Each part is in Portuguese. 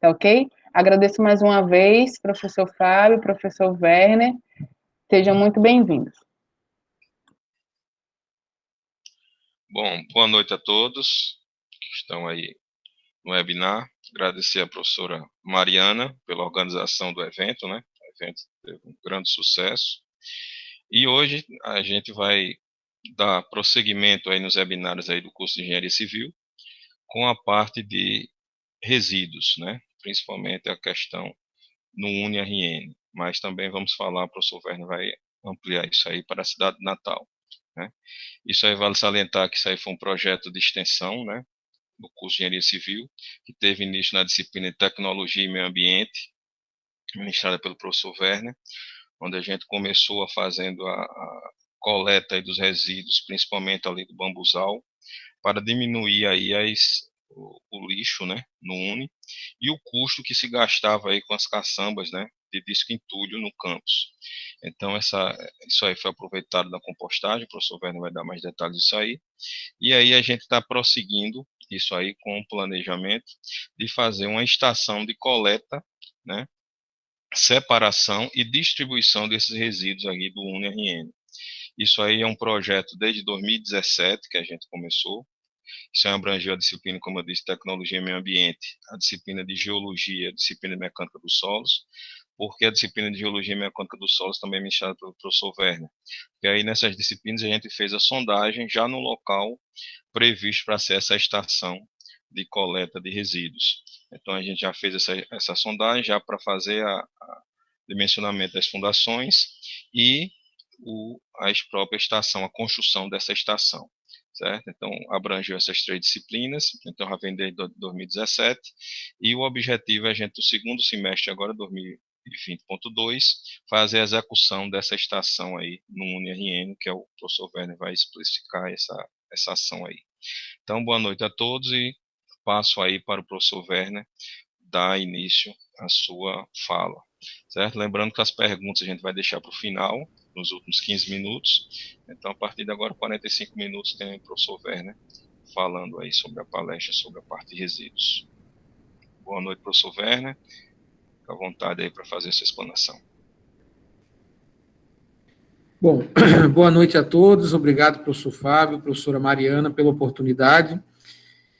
Tá ok? Agradeço mais uma vez, professor Fábio, professor Werner, sejam muito bem-vindos. Bom, boa noite a todos que estão aí no webinar. Agradecer à professora Mariana pela organização do evento, né? O evento teve um grande sucesso. E hoje a gente vai dar prosseguimento aí nos webinários aí do curso de Engenharia Civil com a parte de resíduos, né? Principalmente a questão no UniRN, mas também vamos falar, o professor Werner vai ampliar isso aí para a cidade de Natal, né? Isso aí vale salientar que isso aí foi um projeto de extensão, né, do curso de Engenharia Civil, que teve início na disciplina de Tecnologia e Meio Ambiente, ministrada pelo professor Werner, onde a gente começou fazendo a coleta aí dos resíduos, principalmente ali do bambuzal, para diminuir aí o lixo, né, no Uni, e o custo que se gastava aí com as caçambas, né, de disco entulho no campus. Então, isso aí foi aproveitado na compostagem, o professor Werner vai dar mais detalhes disso aí, e aí a gente está prosseguindo isso aí com o planejamento de fazer uma estação de coleta, né, separação e distribuição desses resíduos aí do UniRN. Isso aí é um projeto desde 2017 que a gente começou. Isso abrangeu a disciplina, como eu disse, Tecnologia e Meio Ambiente, a disciplina de Geologia, a disciplina de Mecânica dos Solos, porque a disciplina de Geologia e Mecânica dos Solos também é ministrada pelo professor Werner. E aí, nessas disciplinas, a gente fez a sondagem já no local previsto para ser essa estação de coleta de resíduos. Então, a gente já fez essa sondagem já para fazer a dimensionamento das fundações e a própria estação, a construção dessa estação, certo? Então, abrangeu essas 3 disciplinas, então já vem desde 2017, e o objetivo é a gente, no segundo semestre agora, 2020.2, fazer a execução dessa estação aí no UniRN, que é o professor Werner vai explicitar essa ação aí. Então, boa noite a todos e passo aí para o professor Werner dar início à sua fala, certo? Lembrando que as perguntas a gente vai deixar para o final, nos últimos 15 minutos, então a partir de agora, 45 minutos, tem o professor Werner falando aí sobre a palestra, sobre a parte de resíduos. Boa noite, professor Werner, fica à vontade aí para fazer essa explanação. Bom, boa noite a todos, obrigado, professor Fábio, professora Mariana, pela oportunidade.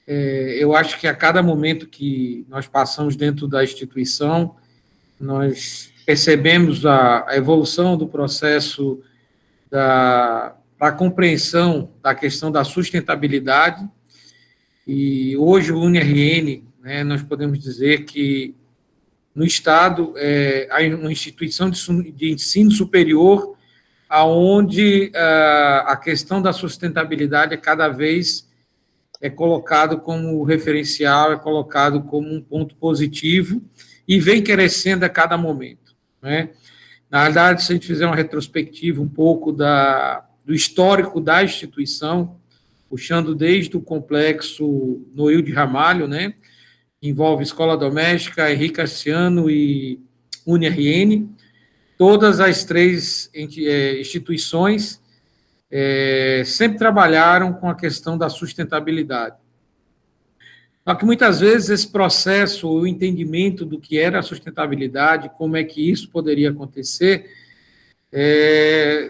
Eu acho que a cada momento que nós passamos dentro da instituição, nós percebemos a evolução do processo da compreensão da questão da sustentabilidade, e hoje o UniRN, né, nós podemos dizer que no Estado há uma instituição de ensino superior aonde a questão da sustentabilidade é cada vez colocado como referencial, é colocado como um ponto positivo e vem crescendo a cada momento, né? Na verdade, se a gente fizer uma retrospectiva um pouco do histórico da instituição, puxando desde o complexo Noil de Ramalho, né, que envolve Escola Doméstica, Henrique Cassiano e UniRN, todas as 3 instituições sempre trabalharam com a questão da sustentabilidade. Só que muitas vezes esse processo, o entendimento do que era a sustentabilidade, como é que isso poderia acontecer,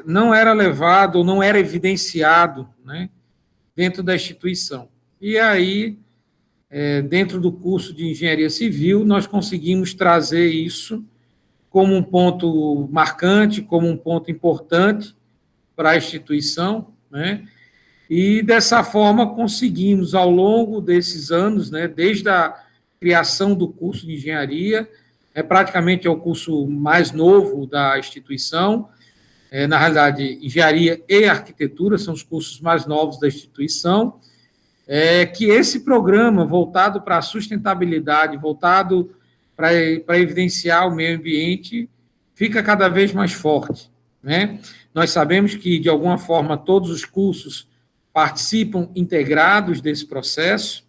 não era levado, ou não era evidenciado, né, dentro da instituição. E aí, dentro do curso de Engenharia Civil, nós conseguimos trazer isso como um ponto marcante, como um ponto importante para a instituição, né? E dessa forma conseguimos, ao longo desses anos, né, desde a criação do curso de engenharia, praticamente é o curso mais novo da instituição, na realidade, engenharia e arquitetura são os cursos mais novos da instituição, que esse programa voltado para a sustentabilidade, voltado para evidenciar o meio ambiente, fica cada vez mais forte, né? Nós sabemos que, de alguma forma, todos os cursos participam integrados desse processo.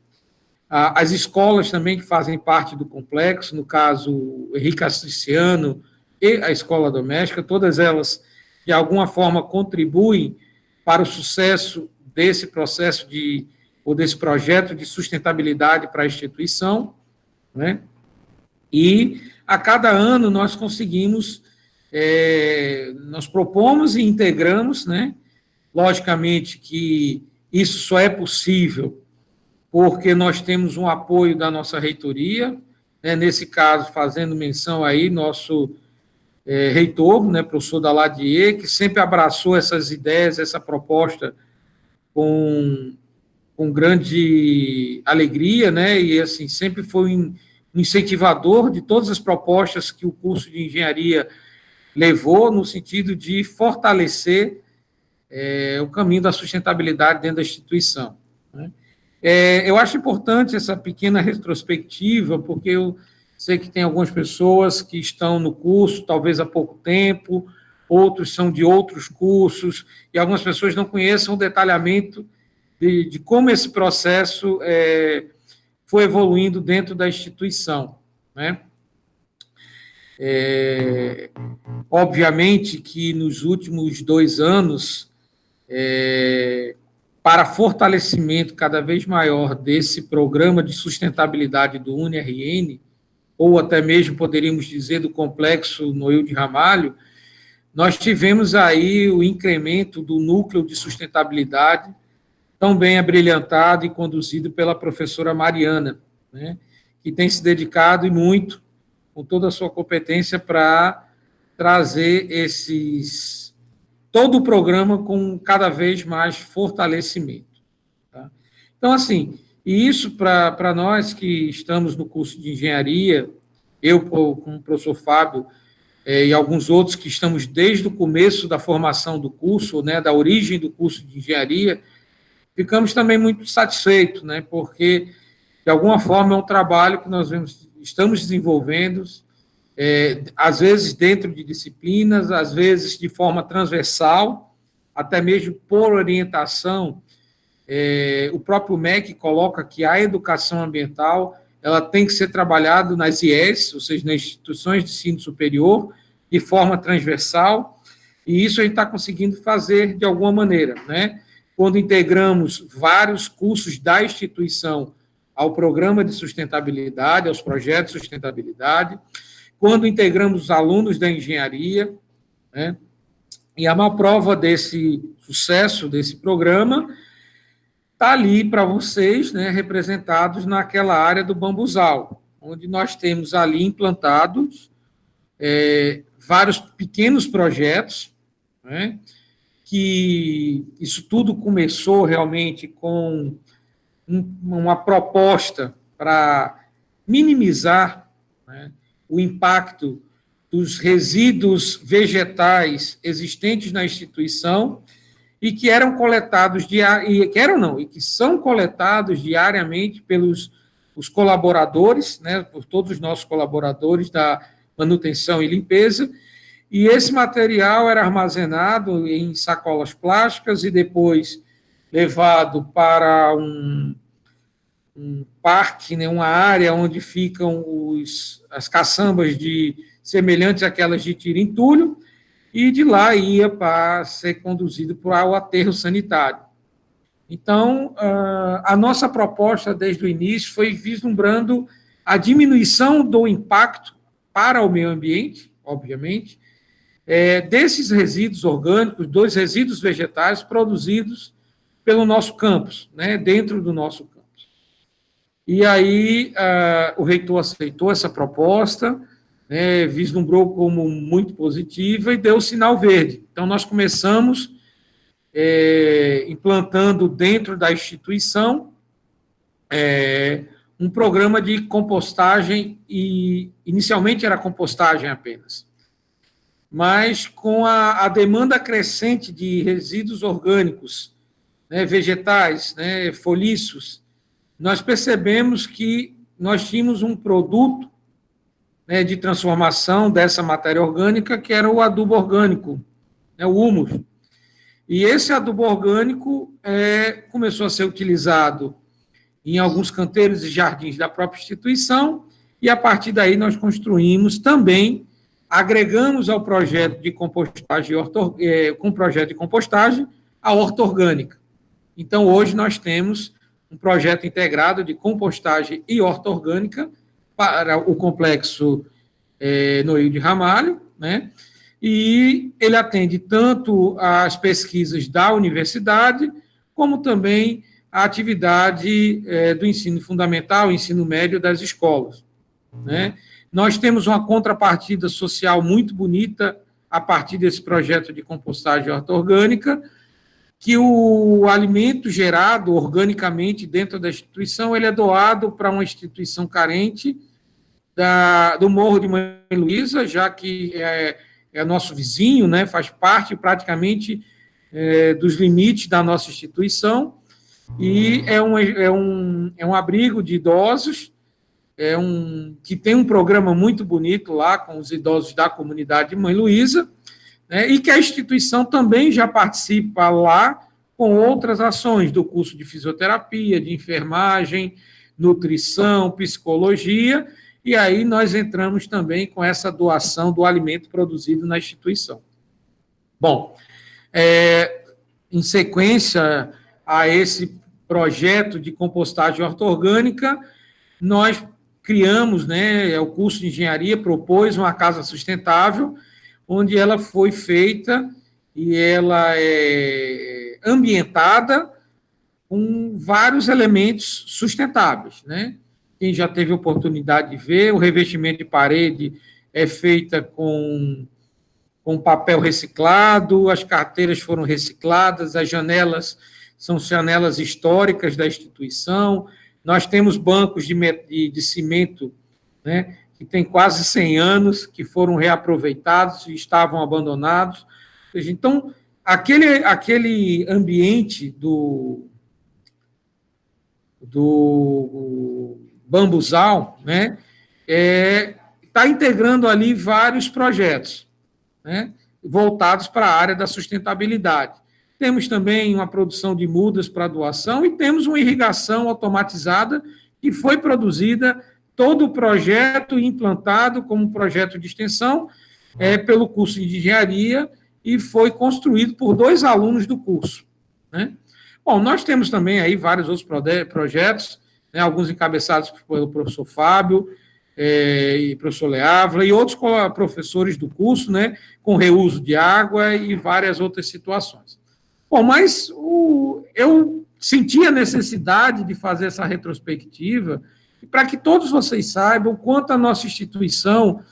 As escolas também que fazem parte do complexo, no caso, o Henrique Cassiano e a Escola Doméstica, todas elas, de alguma forma, contribuem para o sucesso desse processo ou desse projeto de sustentabilidade para a instituição, né? E a cada ano nós conseguimos, nós propomos e integramos, né? Logicamente que isso só é possível porque nós temos um apoio da nossa reitoria, né? Nesse caso, fazendo menção aí, nosso reitor, né, professor Daladier, que sempre abraçou essas ideias, essa proposta com grande alegria, né, e assim, sempre foi um incentivador de todas as propostas que o curso de engenharia levou, no sentido de fortalecer o caminho da sustentabilidade dentro da instituição, né. Eu acho importante essa pequena retrospectiva, porque eu sei que tem algumas pessoas que estão no curso, talvez há pouco tempo, outros são de outros cursos, e algumas pessoas não conhecem o detalhamento de como esse processo foi evoluindo dentro da instituição, né? Obviamente que nos últimos 2 anos, para fortalecimento cada vez maior desse programa de sustentabilidade do UniRN, ou até mesmo poderíamos dizer do complexo Noil de Ramalho, nós tivemos aí o incremento do núcleo de sustentabilidade, tão bem abrilhantado e conduzido pela professora Mariana, né, que tem se dedicado e muito, com toda a sua competência, para trazer todo o programa com cada vez mais fortalecimento. Tá? Então, assim, e isso para nós que estamos no curso de engenharia, eu como o professor Fábio, e alguns outros que estamos desde o começo da formação do curso, né, da origem do curso de engenharia, ficamos também muito satisfeitos, né, porque, de alguma forma, é um trabalho que nós estamos desenvolvendo, às vezes dentro de disciplinas, às vezes de forma transversal, até mesmo por orientação. O próprio MEC coloca que a educação ambiental ela tem que ser trabalhada nas IES, ou seja, nas instituições de ensino superior, de forma transversal, e isso a gente está conseguindo fazer de alguma maneira, né? Quando integramos vários cursos da instituição ao programa de sustentabilidade, aos projetos de sustentabilidade, quando integramos os alunos da engenharia, né? E a maior prova desse sucesso desse programa está ali para vocês, né, representados naquela área do bambuzal, onde nós temos ali implantados vários pequenos projetos, né, que isso tudo começou realmente com uma proposta para minimizar, né, o impacto dos resíduos vegetais existentes na instituição e que eram coletados e que são coletados diariamente pelos os colaboradores, né, por todos os nossos colaboradores da manutenção e limpeza, e esse material era armazenado em sacolas plásticas e depois levado para um parque, né, uma área onde ficam as caçambas semelhantes àquelas de tiro e entulho, e de lá ia para ser conduzido para o aterro sanitário. Então, a nossa proposta desde o início foi vislumbrando a diminuição do impacto para o meio ambiente, obviamente, desses resíduos orgânicos, dos resíduos vegetais produzidos pelo nosso campus, né, dentro do nosso campus. E aí o reitor aceitou essa proposta, vislumbrou como muito positiva e deu o sinal verde. Então, nós começamos implantando dentro da instituição um programa de compostagem, e inicialmente era compostagem apenas. Mas com a demanda crescente de resíduos orgânicos, né, vegetais, né, folhiços, nós percebemos que nós tínhamos um produto, né, de transformação dessa matéria orgânica, que era o adubo orgânico, né, o humus. E esse adubo orgânico começou a ser utilizado em alguns canteiros e jardins da própria instituição, e a partir daí nós construímos também, agregamos ao projeto de compostagem, com o projeto de compostagem, a horta orgânica. Então, hoje nós temos um projeto integrado de compostagem e horta orgânica para o complexo Noil de Ramalho, né? E ele atende tanto às pesquisas da universidade, como também a atividade do ensino fundamental, ensino médio das escolas, né? Nós temos uma contrapartida social muito bonita a partir desse projeto de compostagem orgânica, que o alimento gerado organicamente dentro da instituição, ele é doado para uma instituição carente do Morro de Mãe Luísa, já que é nosso vizinho, né, faz parte praticamente dos limites da nossa instituição, e é um abrigo de idosos, que tem um programa muito bonito lá com os idosos da comunidade de Mãe Luísa, né, e que a instituição também já participa lá com outras ações do curso de fisioterapia, de enfermagem, nutrição, psicologia, e aí nós entramos também com essa doação do alimento produzido na instituição. Bom, em sequência a esse projeto de compostagem orgânica, nós criamos, né, o curso de engenharia propôs uma casa sustentável, onde ela foi feita e ela é ambientada com vários elementos sustentáveis, né? Quem já teve oportunidade de ver, o revestimento de parede é feita com papel reciclado, as carteiras foram recicladas, as janelas são janelas históricas da instituição, nós temos bancos de cimento, né, que tem quase 100 anos, que foram reaproveitados e estavam abandonados. Então, aquele ambiente do bambuzal, né, está integrando ali vários projetos, né, voltados para a área da sustentabilidade. Temos também uma produção de mudas para doação e temos uma irrigação automatizada que foi produzida, todo o projeto implantado como projeto de extensão pelo curso de engenharia e foi construído por 2 alunos do curso, né? Bom, nós temos também aí vários outros projetos, né, alguns encabeçados pelo professor Fábio e professor Leávila e outros professores do curso, né, com reuso de água e várias outras situações. Bom, mas eu senti a necessidade de fazer essa retrospectiva para que todos vocês saibam o quanto a nossa instituição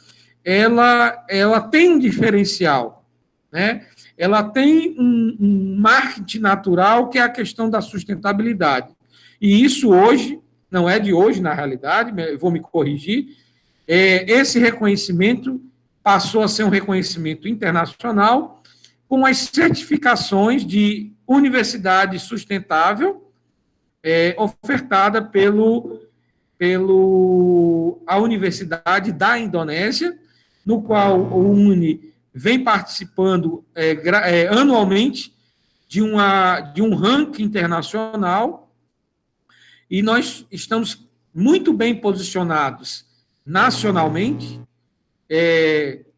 ela tem um diferencial, né? Ela tem um marketing natural, que é a questão da sustentabilidade. E isso hoje, não é de hoje, na realidade, vou me corrigir, esse reconhecimento passou a ser um reconhecimento internacional, com as certificações de universidade sustentável ofertada a Universidade da Indonésia, no qual o UNE vem participando anualmente de um ranking internacional, e nós estamos muito bem posicionados nacionalmente.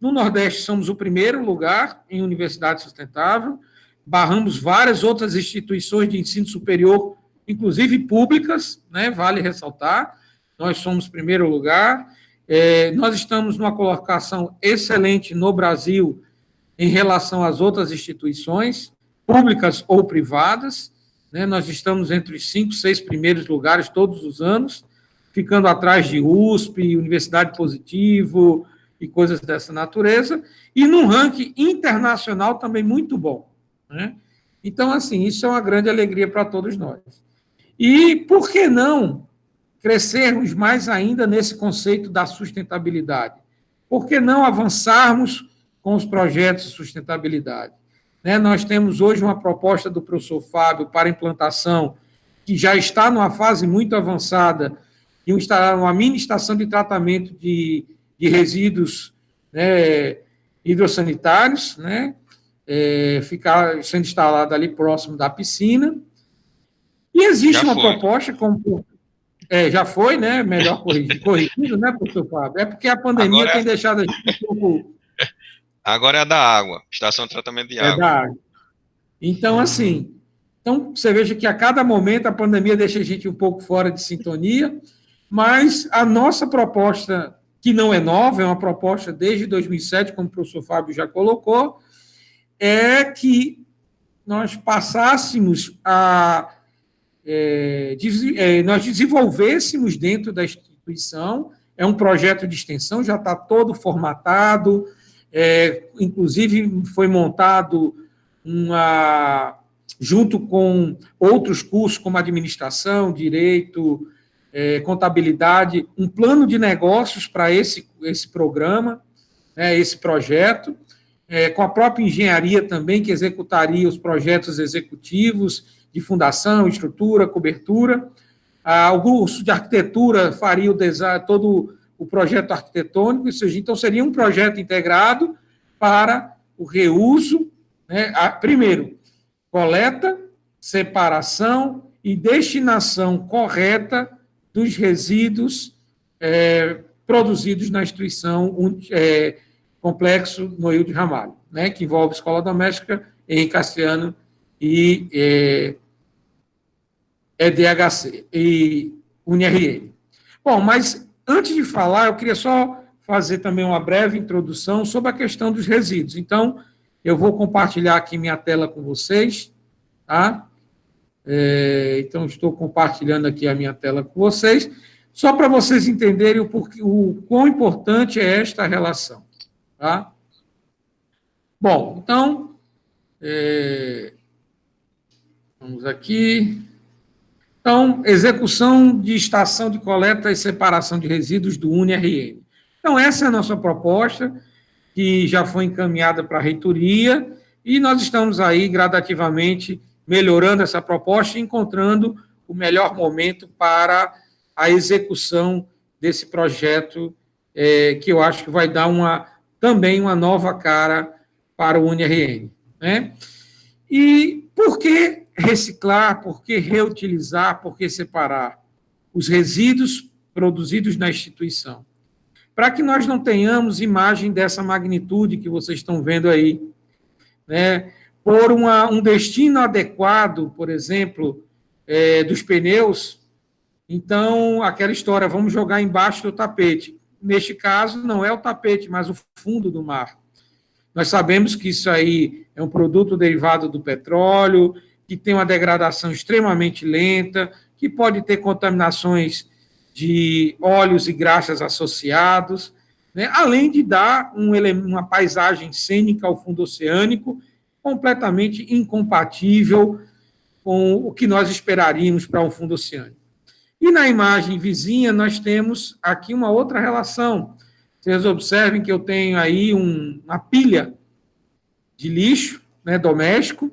No Nordeste, somos o primeiro lugar em universidade sustentável, barramos várias outras instituições de ensino superior, inclusive públicas, né, vale ressaltar, nós somos primeiro lugar. Nós estamos numa colocação excelente no Brasil em relação às outras instituições, públicas ou privadas, né? Nós estamos entre os 5, 6 primeiros lugares todos os anos, ficando atrás de USP, Universidade Positivo e coisas dessa natureza, e num ranking internacional também muito bom, né? Então, assim, isso é uma grande alegria para todos nós. E por que não crescermos mais ainda nesse conceito da sustentabilidade? Por que não avançarmos com os projetos de sustentabilidade? Né, nós temos hoje uma proposta do professor Fábio para implantação, que já está numa fase muito avançada, de instalar uma mini estação de tratamento de resíduos, né, hidrossanitários, né, ficar sendo instalada ali próximo da piscina. E existe uma proposta como... já foi, né? Melhor corrigido, né, professor Fábio? É porque a pandemia tem deixado a gente um pouco... Agora é da água, estação de tratamento de água. Da água. Então, assim, você veja que a cada momento a pandemia deixa a gente um pouco fora de sintonia, mas a nossa proposta, que não é nova, é uma proposta desde 2007, como o professor Fábio já colocou, é que nós passássemos nós desenvolvêssemos dentro da instituição, é um projeto de extensão, já está todo formatado, inclusive foi montado junto com outros cursos, como administração, direito, contabilidade, um plano de negócios para esse programa, esse projeto, com a própria engenharia também, que executaria os projetos executivos de fundação, estrutura, cobertura. O curso de arquitetura faria todo o projeto arquitetônico, ou seja, então seria um projeto integrado para o reuso, primeiro, coleta, separação e destinação correta dos resíduos produzidos na instituição Complexo Noilde Ramalho, que envolve Escola Doméstica, Henrique Cassiano e EDHC e UniRN. Bom, mas antes de falar, eu queria só fazer também uma breve introdução sobre a questão dos resíduos. Então, eu vou compartilhar aqui minha tela com vocês, tá? Então, estou compartilhando aqui a minha tela com vocês, só para vocês entenderem o quão importante é esta relação, tá? Bom, então, vamos aqui. Então, execução de estação de coleta e separação de resíduos do UniRN. Então, essa é a nossa proposta, que já foi encaminhada para a reitoria, e nós estamos aí gradativamente melhorando essa proposta e encontrando o melhor momento para a execução desse projeto, que eu acho que vai dar também uma nova cara para o UniRN. E por que reciclar, por que reutilizar, por que separar os resíduos produzidos na instituição? Para que nós não tenhamos imagem dessa magnitude que vocês estão vendo aí, por um destino adequado, por exemplo, dos pneus, então, aquela história, vamos jogar embaixo do tapete. Neste caso, não é o tapete, mas o fundo do mar. Nós sabemos que isso aí é um produto derivado do petróleo, que tem uma degradação extremamente lenta, que pode ter contaminações de óleos e graxas associados, além de dar uma paisagem cênica ao fundo oceânico completamente incompatível com o que nós esperaríamos para um fundo oceânico. E na imagem vizinha, nós temos aqui uma outra relação. Vocês observem que eu tenho aí uma pilha de lixo doméstico.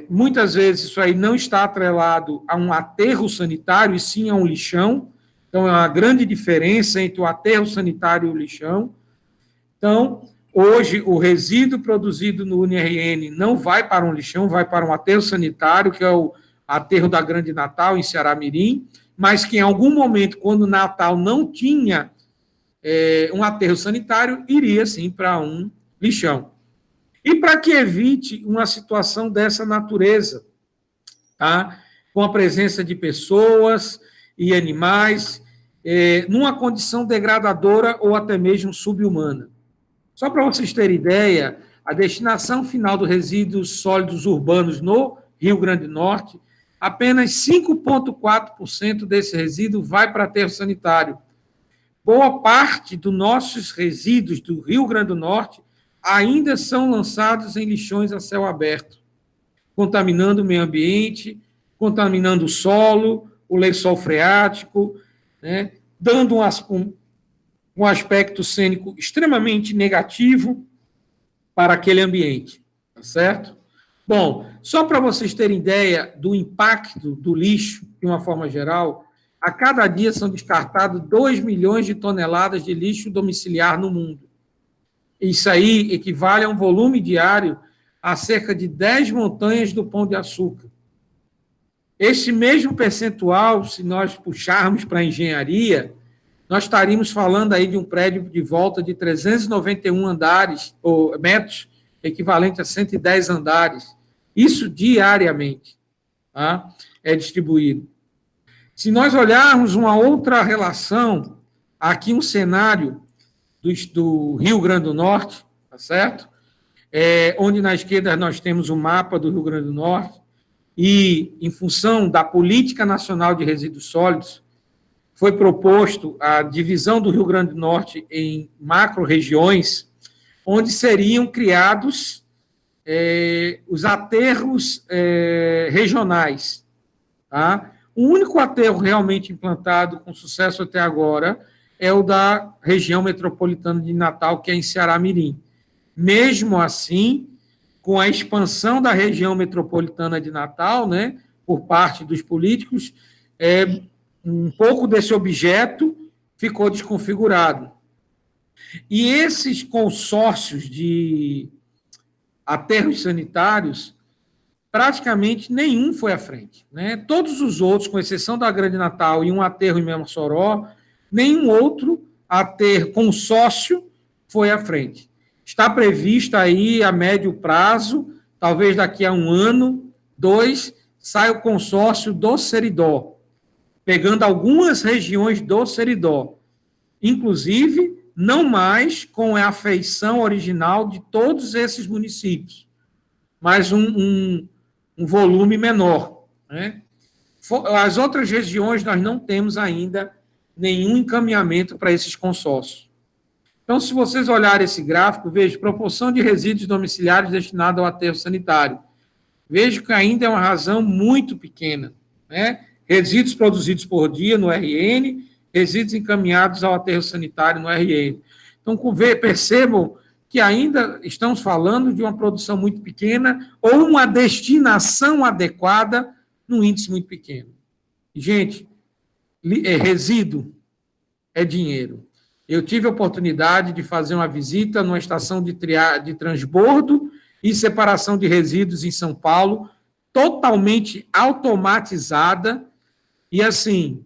Muitas vezes isso aí não está atrelado a um aterro sanitário, e sim a um lixão. Então, é uma grande diferença entre o aterro sanitário e o lixão. Então, hoje, o resíduo produzido no UniRN não vai para um lixão, vai para um aterro sanitário, que é o aterro da Grande Natal, em Ceará-Mirim, mas que em algum momento, quando Natal não tinha um aterro sanitário, iria, sim, para um lixão. E para que evite uma situação dessa natureza, tá? Com a presença de pessoas e animais, numa condição degradadora ou até mesmo subhumana. Só para vocês terem ideia, a destinação final dos resíduos sólidos urbanos no Rio Grande do Norte, apenas 5,4% desse resíduo vai para aterro sanitário. Boa parte dos nossos resíduos do Rio Grande do Norte ainda são lançados em lixões a céu aberto, contaminando o meio ambiente, contaminando o solo, o lençol freático, dando um aspecto cênico extremamente negativo para aquele ambiente, tá certo? Bom, só para vocês terem ideia do impacto do lixo, de uma forma geral, a cada dia são descartados 2 milhões de toneladas de lixo domiciliar no mundo. Isso aí equivale a um volume diário a cerca de 10 montanhas do Pão de Açúcar. Esse mesmo percentual, se nós puxarmos para a engenharia, nós estaríamos falando aí de um prédio de volta de 391 andares, ou metros, equivalente a 110 andares. Isso diariamente, tá? É distribuído. Se nós olharmos uma outra relação, aqui um cenário do Rio Grande do Norte, tá certo? Onde na esquerda nós temos o mapa do Rio Grande do Norte, e em função da Política Nacional de Resíduos Sólidos, foi proposto a divisão do Rio Grande do Norte em macro-regiões, onde seriam criados os aterros regionais. Tá? O único aterro realmente implantado com sucesso até agora é o da região metropolitana de Natal, que é em Ceará-Mirim. Mesmo assim, com a expansão da região metropolitana de Natal, né, por parte dos políticos, um pouco desse objeto ficou desconfigurado. E esses consórcios de aterros sanitários, praticamente nenhum foi à frente. Né? Todos os outros, com exceção da Grande Natal e um aterro em Mossoró, nenhum outro consórcio foi à frente. Está prevista aí a médio prazo, talvez daqui a 1 ano, 2, sai o consórcio do Seridó, pegando algumas regiões do Seridó, inclusive não mais com a feição original de todos esses municípios, mas um volume menor. Né? As outras regiões nós não temos ainda nenhum encaminhamento para esses consórcios. Então, se vocês olharem esse gráfico, veja proporção de resíduos domiciliares destinados ao aterro sanitário. Vejo que ainda é uma razão muito pequena. Né? Resíduos produzidos por dia no RN, resíduos encaminhados ao aterro sanitário no RN. Então, percebam que ainda estamos falando de uma produção muito pequena ou uma destinação adequada num índice muito pequeno. Gente, resíduo é dinheiro. Eu tive a oportunidade de fazer uma visita numa estação de transbordo e separação de resíduos em São Paulo, totalmente automatizada e, assim,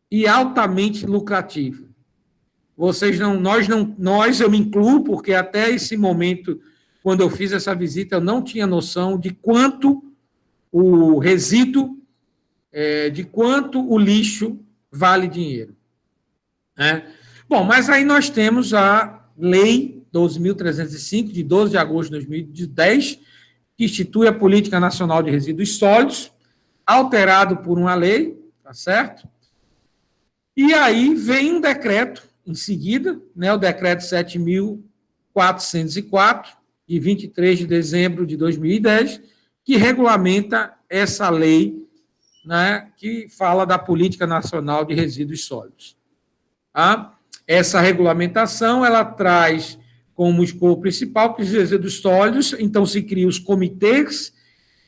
e altamente lucrativa. Eu me incluo, porque até esse momento, quando eu fiz essa visita, eu não tinha noção de quanto o resíduo, de quanto o lixo vale dinheiro. Né? Bom, mas aí nós temos a Lei 12.305, de 12 de agosto de 2010, que institui a Política Nacional de Resíduos Sólidos, alterado por uma lei, tá certo? E aí vem um decreto em seguida, né, o decreto 7.404, de 23 de dezembro de 2010, que regulamenta essa lei, né, que fala da Política Nacional de Resíduos Sólidos. Tá? Essa regulamentação, ela traz como escopo principal que os resíduos sólidos, então se criam os comitês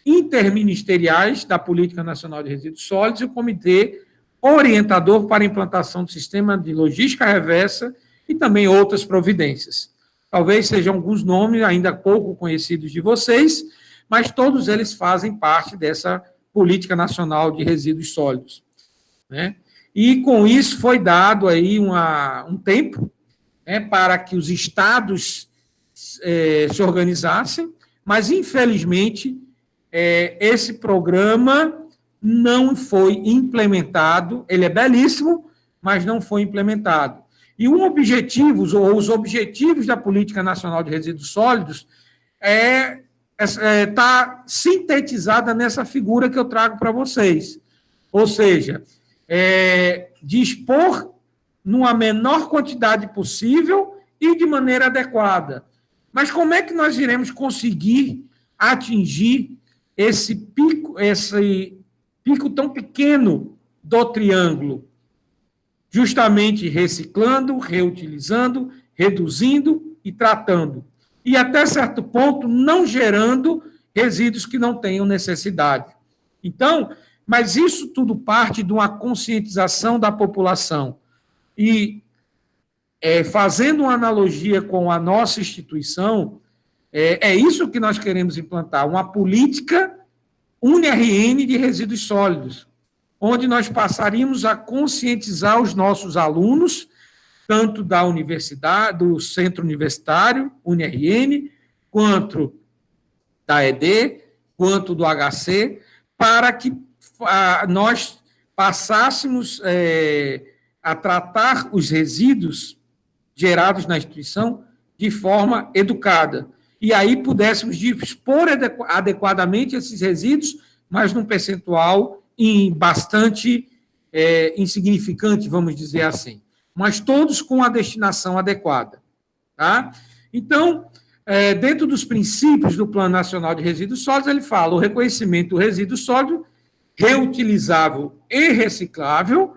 interministeriais da Política Nacional de Resíduos Sólidos e o comitê orientador para a implantação do sistema de logística reversa e também outras providências. Talvez sejam alguns nomes ainda pouco conhecidos de vocês, mas todos eles fazem parte dessa Política Nacional de Resíduos Sólidos. Né? E com isso foi dado aí um tempo, né, para que os estados se organizassem, mas infelizmente esse programa não foi implementado. Ele é belíssimo, mas não foi implementado. E os objetivos da Política Nacional de Resíduos Sólidos está sintetizada nessa figura que eu trago para vocês. Ou seja, dispor numa menor quantidade possível e de maneira adequada. Mas como é que nós iremos conseguir atingir esse pico tão pequeno do triângulo? Justamente reciclando, reutilizando, reduzindo e tratando. E até certo ponto não gerando resíduos que não tenham necessidade. Então, mas isso tudo parte de uma conscientização da população. E, fazendo uma analogia com a nossa instituição, é isso que nós queremos implantar, uma política UniRN de resíduos sólidos, onde nós passaríamos a conscientizar os nossos alunos, tanto da universidade, do centro universitário, UniRN, quanto da ED, quanto do HC, para que nós passássemos a tratar os resíduos gerados na instituição de forma educada. E aí pudéssemos dispor adequadamente esses resíduos, mas num percentual bastante insignificante, vamos dizer assim. Mas todos com a destinação adequada. Tá? Então, dentro dos princípios do Plano Nacional de Resíduos Sólidos, ele fala o reconhecimento do resíduo sólido reutilizável e reciclável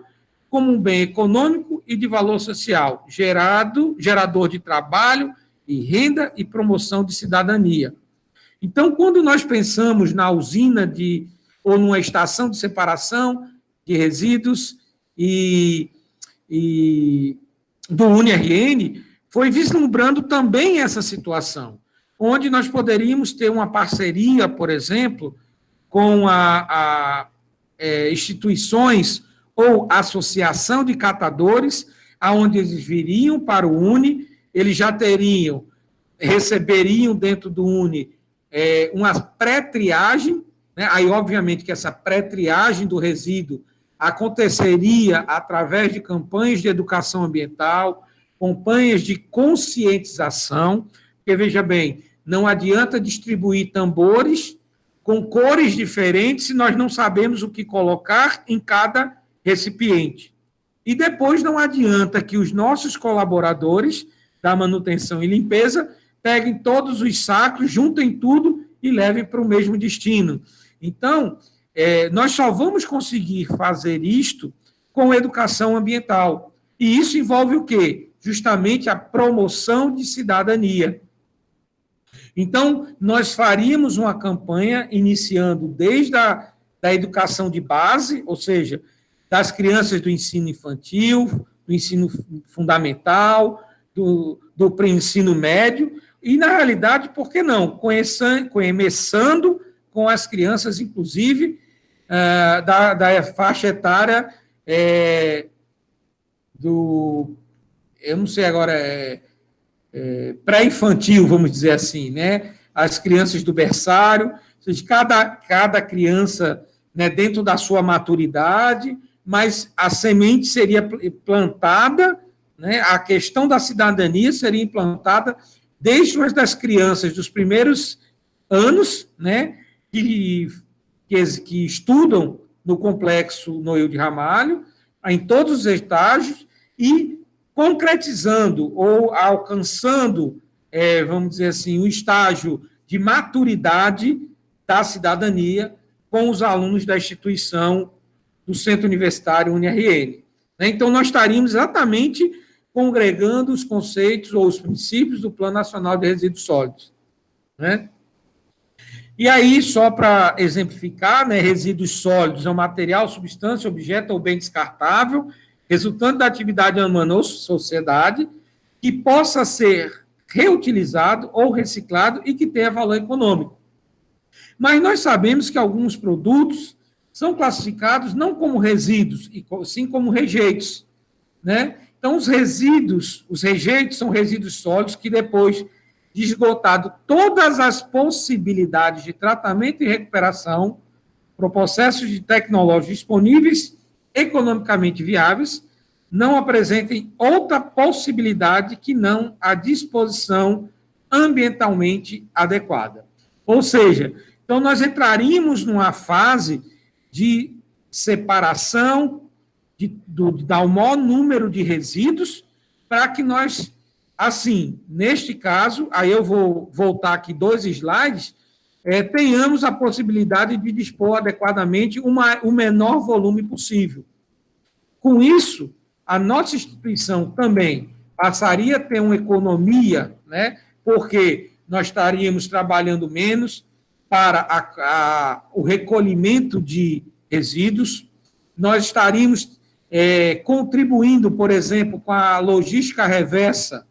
como um bem econômico e de valor social, gerador de trabalho e renda e promoção de cidadania. Então, quando nós pensamos na usina ou numa estação de separação de resíduos e do UniRN, foi vislumbrando também essa situação, onde nós poderíamos ter uma parceria, por exemplo, com instituições ou associação de catadores, aonde eles viriam para o UNI, eles já receberiam dentro do UNI uma pré-triagem, né? Aí, obviamente, que essa pré-triagem do resíduo aconteceria através de campanhas de educação ambiental, campanhas de conscientização, porque, veja bem, não adianta distribuir tambores com cores diferentes se nós não sabemos o que colocar em cada recipiente. E depois não adianta que os nossos colaboradores da manutenção e limpeza peguem todos os sacos, juntem tudo e levem para o mesmo destino. Então, nós só vamos conseguir fazer isto com educação ambiental. E isso envolve o quê? Justamente a promoção de cidadania. Então, nós faríamos uma campanha iniciando desde a educação de base, ou seja, das crianças do ensino infantil, do ensino fundamental, do ensino médio, e, na realidade, por que não? Começando com as crianças, inclusive, da faixa etária eu não sei agora, pré-infantil, vamos dizer assim, né? As crianças do berçário, ou seja, cada criança, né, dentro da sua maturidade, mas a semente seria plantada, né, a questão da cidadania seria implantada desde as crianças dos primeiros anos, né, que estudam no complexo Noel de Ramalho, em todos os estágios, e concretizando ou alcançando, vamos dizer assim, um estágio de maturidade da cidadania com os alunos da instituição do Centro Universitário UniRN. Então, nós estaríamos exatamente congregando os conceitos ou os princípios do Plano Nacional de Resíduos Sólidos. Né? E aí, só para exemplificar, né, resíduos sólidos é um material, substância, objeto ou bem descartável, resultante da atividade humana ou sociedade, que possa ser reutilizado ou reciclado e que tenha valor econômico. Mas nós sabemos que alguns produtos são classificados não como resíduos, e sim como rejeitos. Né? Então, os rejeitos são resíduos sólidos que depois de esgotado todas as possibilidades de tratamento e recuperação, por processos tecnológicos disponíveis, economicamente viáveis, não apresentem outra possibilidade que não a disposição ambientalmente adequada. Ou seja, então nós entraríamos numa fase de separação, dar o maior número de resíduos, para que nós, assim, neste caso, aí eu vou voltar aqui 2 slides, tenhamos a possibilidade de dispor adequadamente o menor volume possível. Com isso, a nossa instituição também passaria a ter uma economia, né, porque nós estaríamos trabalhando menos para o recolhimento de resíduos, nós estaríamos contribuindo, por exemplo, com a logística reversa.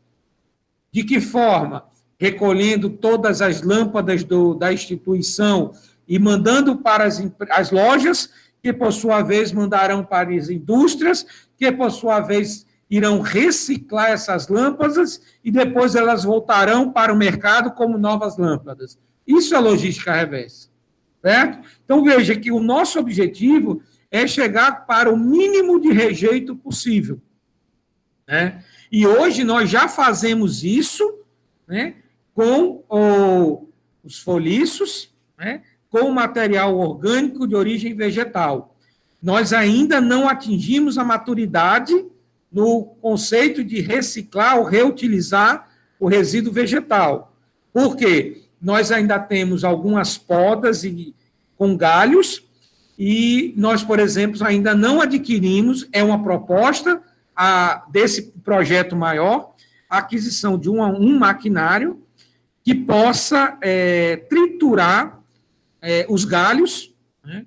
De que forma? Recolhendo todas as lâmpadas da instituição e mandando para as lojas, que, por sua vez, mandarão para as indústrias, que, por sua vez, irão reciclar essas lâmpadas e depois elas voltarão para o mercado como novas lâmpadas. Isso é logística reversa, certo? Então, veja que o nosso objetivo é chegar para o mínimo de rejeito possível, né? E hoje nós já fazemos isso, né, com os foliços, né, com o material orgânico de origem vegetal. Nós ainda não atingimos a maturidade no conceito de reciclar ou reutilizar o resíduo vegetal. Por quê? Nós ainda temos algumas podas com galhos e nós, por exemplo, ainda não adquirimos, é uma proposta desse projeto maior, a aquisição de um maquinário que possa triturar os galhos, né,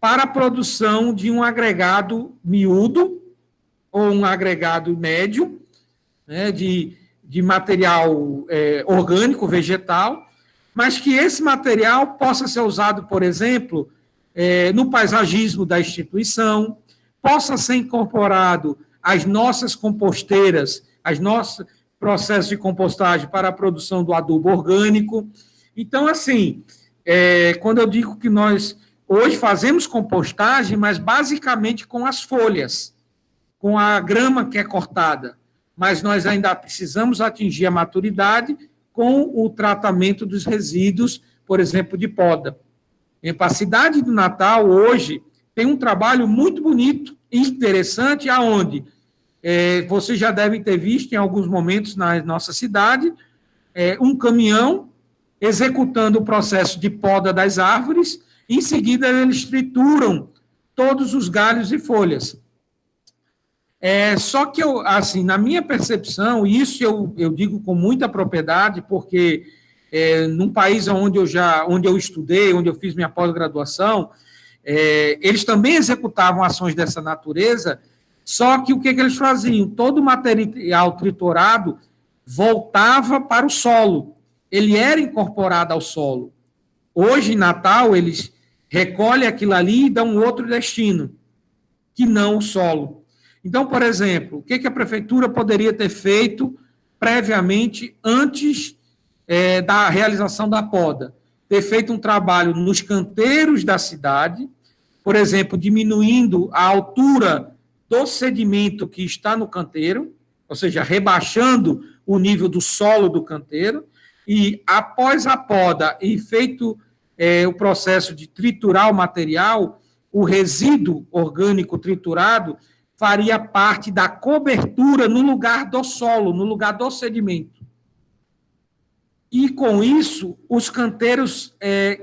para a produção de um agregado miúdo ou um agregado médio, né, de material orgânico, vegetal, mas que esse material possa ser usado, por exemplo, no paisagismo da instituição, possa ser incorporado às nossas composteiras, aos nossos processos de compostagem para a produção do adubo orgânico. Então, assim, quando eu digo que nós hoje fazemos compostagem, mas basicamente com as folhas, com a grama que é cortada, mas nós ainda precisamos atingir a maturidade com o tratamento dos resíduos, por exemplo, de poda. A cidade do Natal, hoje, tem um trabalho muito bonito e interessante, aonde vocês já devem ter visto em alguns momentos na nossa cidade, um caminhão executando o processo de poda das árvores, em seguida eles trituram todos os galhos e folhas. Só que, assim, na minha percepção, isso eu digo com muita propriedade, porque num país onde eu estudei, onde eu fiz minha pós-graduação, eles também executavam ações dessa natureza, só que o que eles faziam? Todo o material triturado voltava para o solo, ele era incorporado ao solo. Hoje, em Natal, eles recolhem aquilo ali e dão outro destino, que não o solo. Então, por exemplo, o que a prefeitura poderia ter feito previamente, antes da realização da poda? Ter feito um trabalho nos canteiros da cidade, por exemplo, diminuindo a altura do sedimento que está no canteiro, ou seja, rebaixando o nível do solo do canteiro, e após a poda e feito o processo de triturar o material, o resíduo orgânico triturado faria parte da cobertura no lugar do solo, no lugar do sedimento. E, com isso, os canteiros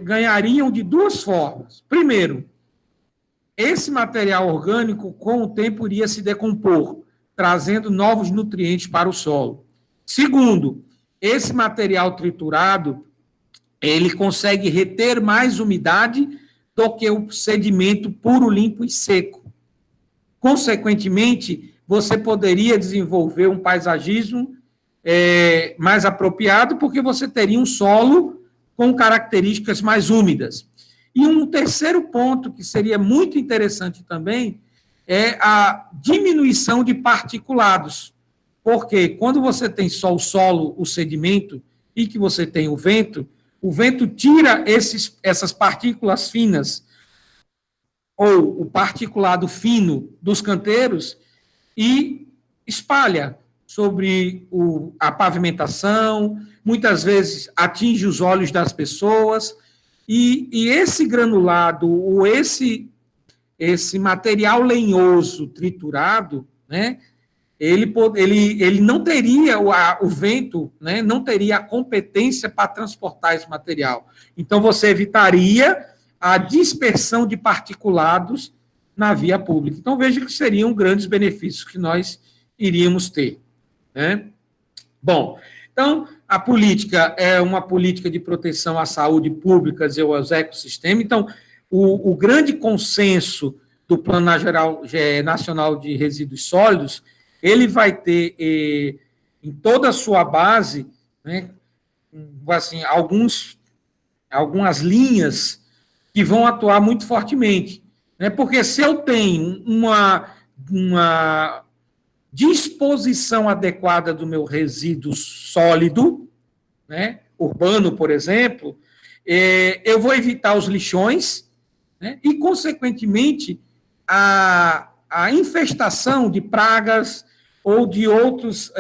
ganhariam de duas formas. Primeiro, esse material orgânico, com o tempo, iria se decompor, trazendo novos nutrientes para o solo. Segundo, esse material triturado, ele consegue reter mais umidade do que o sedimento puro, limpo e seco. Consequentemente, você poderia desenvolver um paisagismo mais apropriado, porque você teria um solo com características mais úmidas. E um terceiro ponto, que seria muito interessante também, é a diminuição de particulados. Porque quando você tem só o solo, o sedimento, e que você tem o vento tira essas partículas finas, ou o particulado fino dos canteiros, e espalha sobre a pavimentação, muitas vezes atinge os olhos das pessoas, e esse granulado, ou esse material lenhoso triturado, né, ele não teria, o vento, né, não teria a competência para transportar esse material. Então, você evitaria a dispersão de particulados na via pública. Então, veja que seriam grandes benefícios que nós iríamos ter, né? Bom, então, a política é uma política de proteção à saúde pública e aos ecossistemas. Então, o grande consenso do Plano Nacional de Resíduos Sólidos, ele vai ter, em toda a sua base, né, assim, algumas linhas que vão atuar muito fortemente, né? Porque se eu tenho uma disposição adequada do meu resíduo sólido, né, urbano, por exemplo, eu vou evitar os lixões, né, e, consequentemente, a infestação de pragas ou de outros,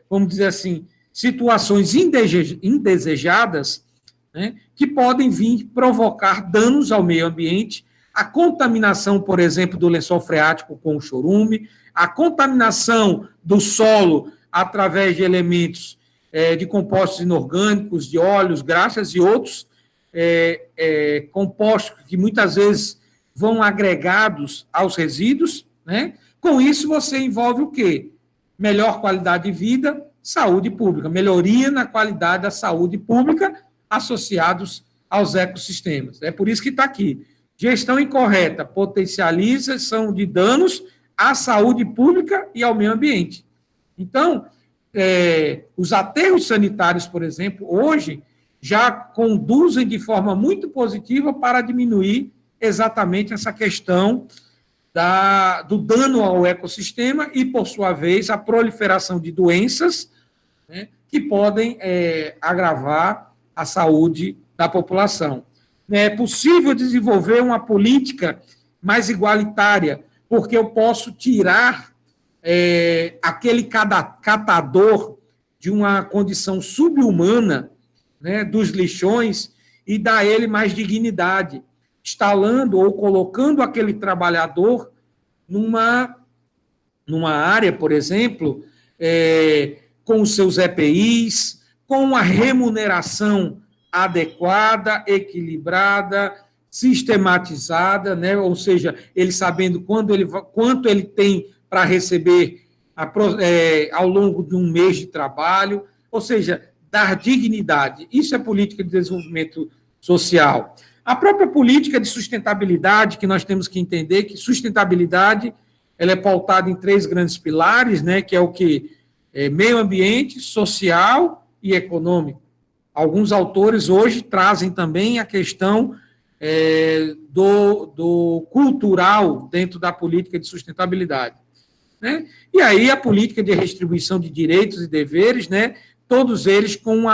vamos dizer assim, situações indesejadas, né, que podem vir provocar danos ao meio ambiente, a contaminação, por exemplo, do lençol freático com o chorume, a contaminação do solo através de elementos de compostos inorgânicos, de óleos, graxas e outros compostos que muitas vezes vão agregados aos resíduos, né? Com isso, você envolve o quê? Melhor qualidade de vida, saúde pública, melhoria na qualidade da saúde pública associados aos ecossistemas. É por isso que está aqui. Gestão incorreta potencialização de danos à saúde pública e ao meio ambiente. Então, os aterros sanitários, por exemplo, hoje, já conduzem de forma muito positiva para diminuir exatamente essa questão do dano ao ecossistema e, por sua vez, a proliferação de doenças, né, que podem agravar a saúde da população. É possível desenvolver uma política mais igualitária, porque eu posso tirar aquele catador de uma condição subhumana, né, dos lixões e dar a ele mais dignidade, instalando ou colocando aquele trabalhador numa área, por exemplo, com os seus EPIs, com uma remuneração adequada, equilibrada, sistematizada, né? Ou seja, ele sabendo quanto ele tem para receber ao longo de um mês de trabalho, ou seja, dar dignidade. Isso é política de desenvolvimento social. A própria política de sustentabilidade, que nós temos que entender que sustentabilidade ela é pautada em 3 grandes pilares, né, que é o que? Meio ambiente, social e econômico. Alguns autores hoje trazem também a questão do cultural dentro da política de sustentabilidade, né? E aí a política de redistribuição de direitos e deveres, né, todos eles com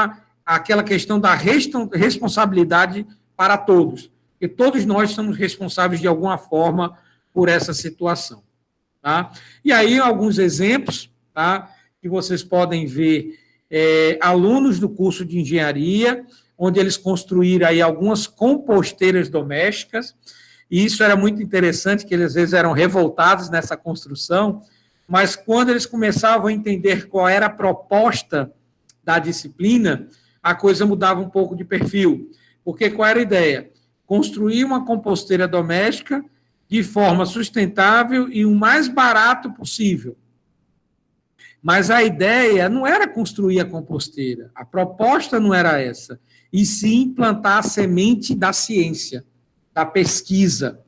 aquela questão da responsabilidade para todos, porque todos nós somos responsáveis de alguma forma por essa situação. Tá? E aí alguns exemplos, tá, que vocês podem ver, alunos do curso de engenharia, onde eles construíram aí algumas composteiras domésticas, e isso era muito interessante, que eles às vezes eram revoltados nessa construção, mas quando eles começavam a entender qual era a proposta da disciplina, a coisa mudava um pouco de perfil. Porque qual era a ideia? Construir uma composteira doméstica de forma sustentável e o mais barato possível. Mas a ideia não era construir a composteira, a proposta não era essa, e sim plantar a semente da ciência, da pesquisa.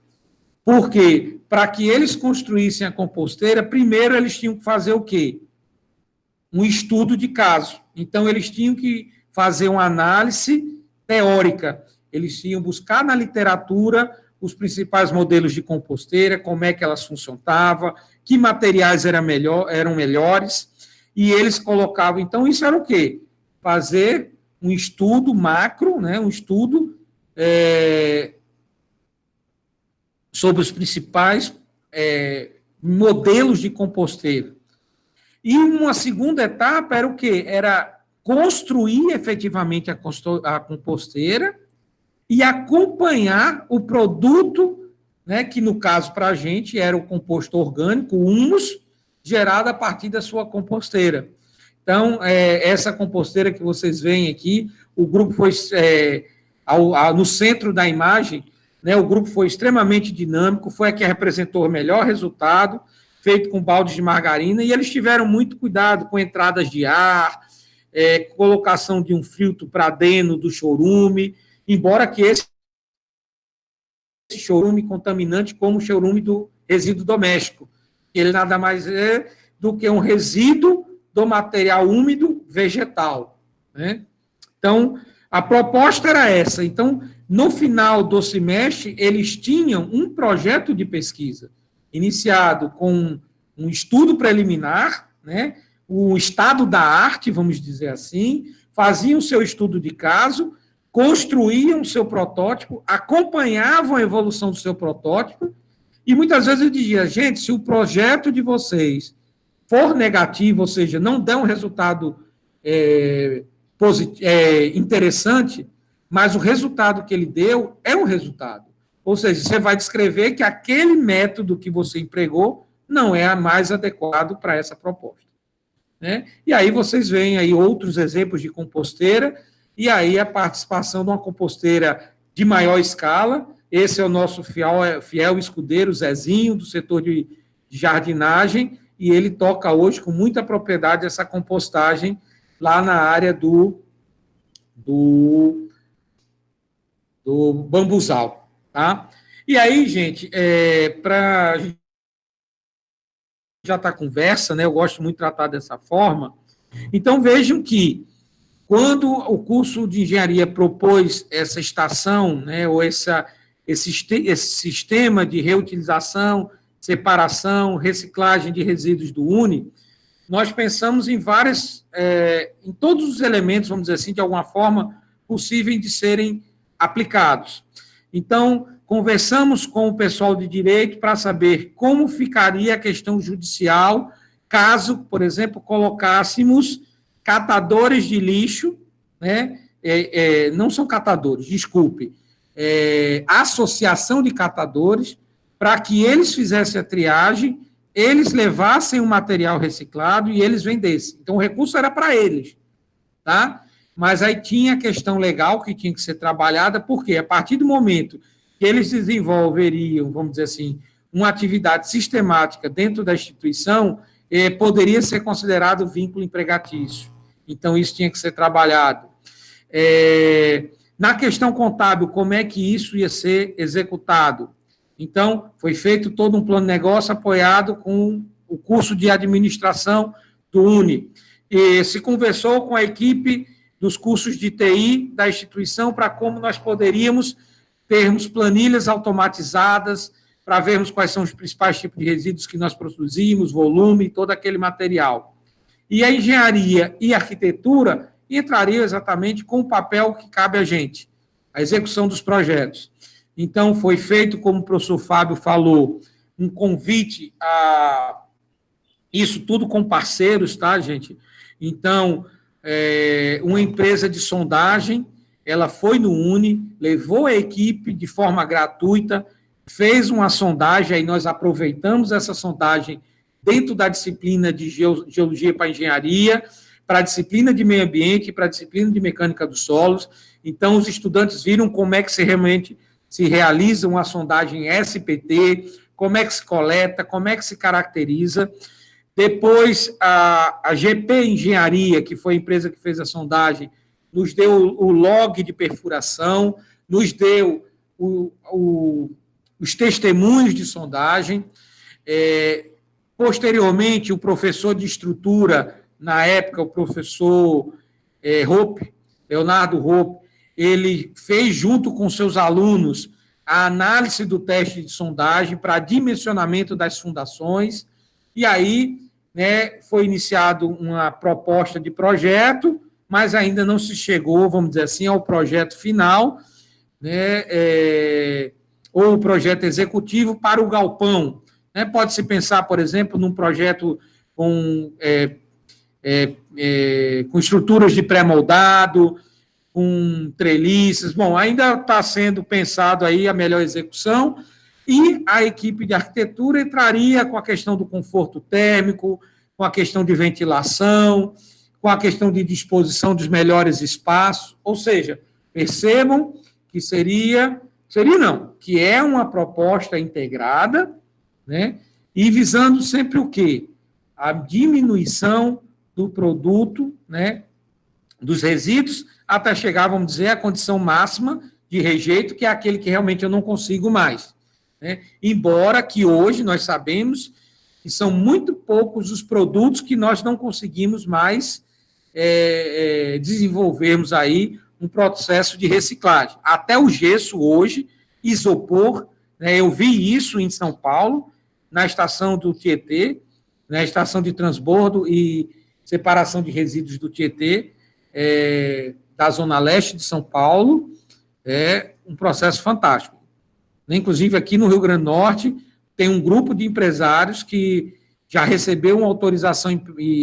Por quê? Para que eles construíssem a composteira, primeiro eles tinham que fazer o quê? Um estudo de caso. Então, eles tinham que fazer uma análise teórica. Eles tinham buscar na literatura os principais modelos de composteira, como é que elas funcionavam, que materiais eram melhores, e eles colocavam. Então, isso era o quê? Fazer um estudo macro, né, um estudo sobre os principais modelos de composteira. E uma segunda etapa era o quê? Era construir efetivamente a composteira e acompanhar o produto, né, que no caso para a gente era o composto orgânico, o humus, gerado a partir da sua composteira. Então, essa composteira que vocês veem aqui, o grupo foi no centro da imagem, né, o grupo foi extremamente dinâmico, foi a que representou o melhor resultado, feito com baldes de margarina, e eles tiveram muito cuidado com entradas de ar, colocação de um filtro para dentro do chorume, embora que esse chorume contaminante como o chorume do resíduo doméstico. Ele nada mais é do que um resíduo do material úmido vegetal, né? Então, a proposta era essa. Então, no final do semestre, eles tinham um projeto de pesquisa, iniciado com um estudo preliminar, né? O estado da arte, vamos dizer assim, faziam o seu estudo de caso, construíam o seu protótipo, acompanhavam a evolução do seu protótipo E muitas vezes eu dizia, gente, se o projeto de vocês for negativo, ou seja, não der um resultado interessante, mas o resultado que ele deu é um resultado. Ou seja, você vai descrever que aquele método que você empregou não é mais adequado para essa proposta. Né? E aí vocês veem aí outros exemplos de composteira, e aí a participação de uma composteira de maior escala. Esse é o nosso fiel escudeiro, Zezinho, do setor de jardinagem, e ele toca hoje com muita propriedade essa compostagem lá na área do bambuzal. Tá? E aí, gente, para já está conversa, né? Eu gosto muito de tratar dessa forma. Então, vejam que quando o curso de engenharia propôs essa estação, né, ou esse sistema de reutilização, separação, reciclagem de resíduos do UNE, nós pensamos em em todos os elementos, vamos dizer assim, de alguma forma, possíveis de serem aplicados. Então, conversamos com o pessoal de direito para saber como ficaria a questão judicial caso, por exemplo, colocássemos catadores de lixo, né? Não são catadores, desculpe, associação de catadores, para que eles fizessem a triagem, eles levassem o material reciclado e eles vendessem. Então, o recurso era para eles, tá? Mas aí tinha a questão legal que tinha que ser trabalhada, porque a partir do momento que eles desenvolveriam, vamos dizer assim, uma atividade sistemática dentro da instituição, poderia ser considerado vínculo empregatício. Então, isso tinha que ser trabalhado. Na questão contábil, como é que isso ia ser executado? Então, foi feito todo um plano de negócio apoiado com o curso de administração do UNE. E se conversou com a equipe dos cursos de TI da instituição para como nós poderíamos termos planilhas automatizadas para vermos quais são os principais tipos de resíduos que nós produzimos, volume, todo aquele material. E a engenharia e a arquitetura entrariam exatamente com o papel que cabe a gente, a execução dos projetos. Então, foi feito, como o professor Fábio falou, um convite a isso tudo com parceiros, tá, gente? Então, uma empresa de sondagem, ela foi no UNE, levou a equipe de forma gratuita, fez uma sondagem, aí nós aproveitamos essa sondagem dentro da disciplina de geologia para engenharia, para a disciplina de meio ambiente, para a disciplina de mecânica dos solos. Então, os estudantes viram como é que realmente se realiza uma sondagem SPT, como é que se coleta, como é que se caracteriza. Depois, a GP Engenharia, que foi a empresa que fez a sondagem, nos deu o log de perfuração, nos deu os testemunhos de sondagem. Posteriormente, o professor de estrutura, na época, o professor Leonardo Hope, ele fez, junto com seus alunos, a análise do teste de sondagem para dimensionamento das fundações, e aí, né, foi iniciado uma proposta de projeto, mas ainda não se chegou, vamos dizer assim, ao projeto final, né, ou o projeto executivo para o galpão. Né? Pode-se pensar, por exemplo, num projeto com estruturas de pré-moldado, com treliças. Bom, ainda está sendo pensado aí a melhor execução, e a equipe de arquitetura entraria com a questão do conforto térmico, com a questão de ventilação, com a questão de disposição dos melhores espaços, ou seja, percebam que que é uma proposta integrada, né, e visando sempre o quê? A diminuição do produto, né, dos resíduos, até chegar, vamos dizer, à condição máxima de rejeito, que é aquele que realmente eu não consigo mais. Né? Embora que hoje nós sabemos que são muito poucos os produtos que nós não conseguimos mais desenvolvermos aí um processo de reciclagem. Até o gesso hoje, isopor, né, eu vi isso em São Paulo, na estação do Tietê, na estação de transbordo e separação de resíduos do Tietê, da Zona Leste de São Paulo, um processo fantástico. Inclusive, aqui no Rio Grande do Norte, tem um grupo de empresários que já recebeu uma autorização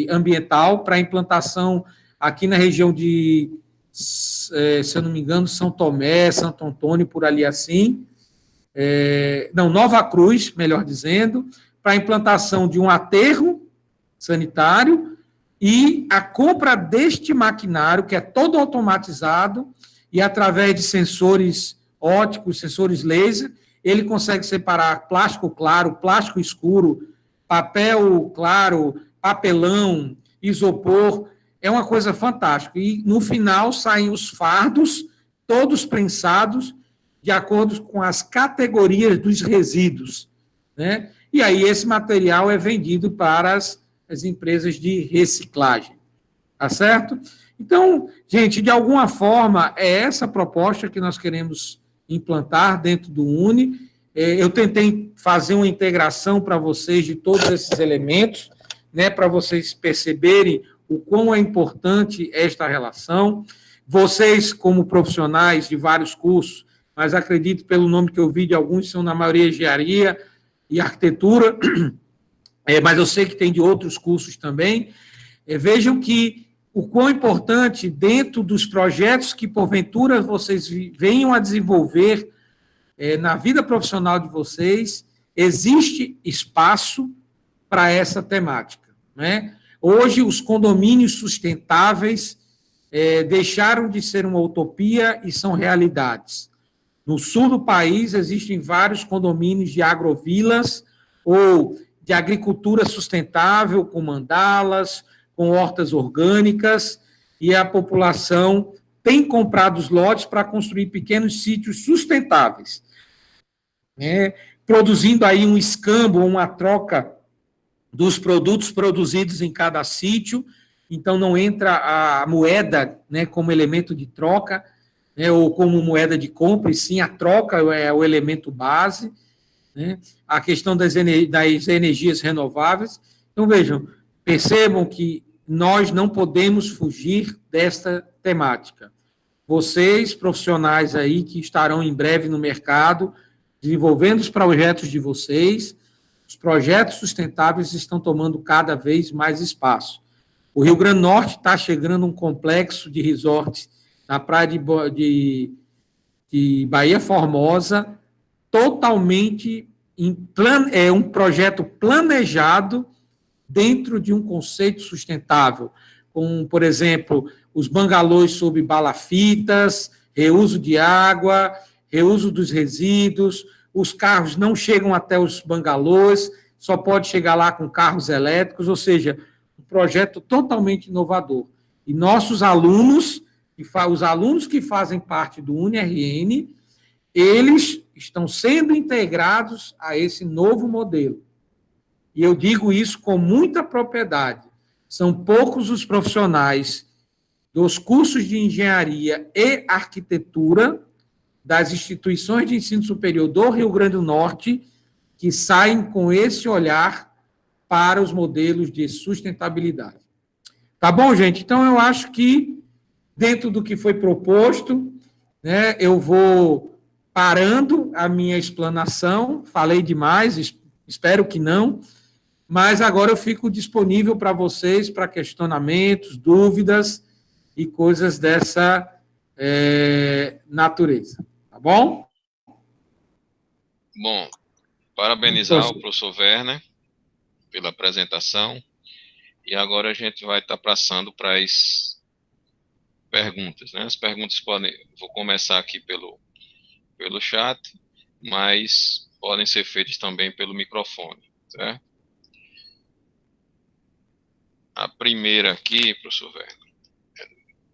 ambiental para implantação aqui na região de, se eu não me engano, São Tomé, Santo Antônio, por ali assim. Nova Cruz, melhor dizendo, para a implantação de um aterro sanitário e a compra deste maquinário, que é todo automatizado, e através de sensores ópticos, sensores laser, ele consegue separar plástico claro, plástico escuro, papel claro, papelão, isopor. É uma coisa fantástica. E, no final, saem os fardos, todos prensados, de acordo com as categorias dos resíduos, né? E aí esse material é vendido para as empresas de reciclagem, tá certo? Então, gente, de alguma forma, é essa proposta que nós queremos implantar dentro do UNE. Eu tentei fazer uma integração para vocês de todos esses elementos, né, para vocês perceberem o quão é importante esta relação. Vocês, como profissionais de vários cursos, mas acredito, pelo nome que eu vi de alguns, são na maioria engenharia e arquitetura, mas eu sei que tem de outros cursos também. Vejam que o quão importante, dentro dos projetos que, porventura, vocês venham a desenvolver na vida profissional de vocês, existe espaço para essa temática, né? Hoje, os condomínios sustentáveis deixaram de ser uma utopia e são realidades. No sul do país, existem vários condomínios de agrovilas ou de agricultura sustentável, com mandalas, com hortas orgânicas, e a população tem comprado os lotes para construir pequenos sítios sustentáveis, né, produzindo aí um escambo, uma troca dos produtos produzidos em cada sítio. Então, não entra a moeda, né, como elemento de troca, né, ou como moeda de compra, e sim a troca é o elemento base, né? A questão das energias renováveis. Então, vejam, percebam que nós não podemos fugir desta temática. Vocês, profissionais aí, que estarão em breve no mercado, desenvolvendo os projetos de vocês, os projetos sustentáveis estão tomando cada vez mais espaço. O Rio Grande do Norte está chegando um complexo de resorts na praia de Bahia Formosa, totalmente um projeto planejado dentro de um conceito sustentável, com, por exemplo, os bangalôs sob balafitas, reuso de água, reuso dos resíduos, os carros não chegam até os bangalôs, só pode chegar lá com carros elétricos, ou seja, um projeto totalmente inovador. E nossos alunos, os alunos que fazem parte do UniRN, eles estão sendo integrados a esse novo modelo. E eu digo isso com muita propriedade. São poucos os profissionais dos cursos de engenharia e arquitetura das instituições de ensino superior do Rio Grande do Norte que saem com esse olhar para os modelos de sustentabilidade. Tá bom, gente? Então, eu acho que, dentro do que foi proposto, né, eu vou parando a minha explanação. Falei demais, espero que não, mas agora eu fico disponível para vocês, para questionamentos, dúvidas e coisas dessa natureza. Tá bom? Bom, parabenizar o professor Werner pela apresentação. E agora a gente vai estar passando para as perguntas, né? As perguntas vou começar aqui pelo chat, mas podem ser feitas também pelo microfone, certo? A primeira aqui, professor Werner,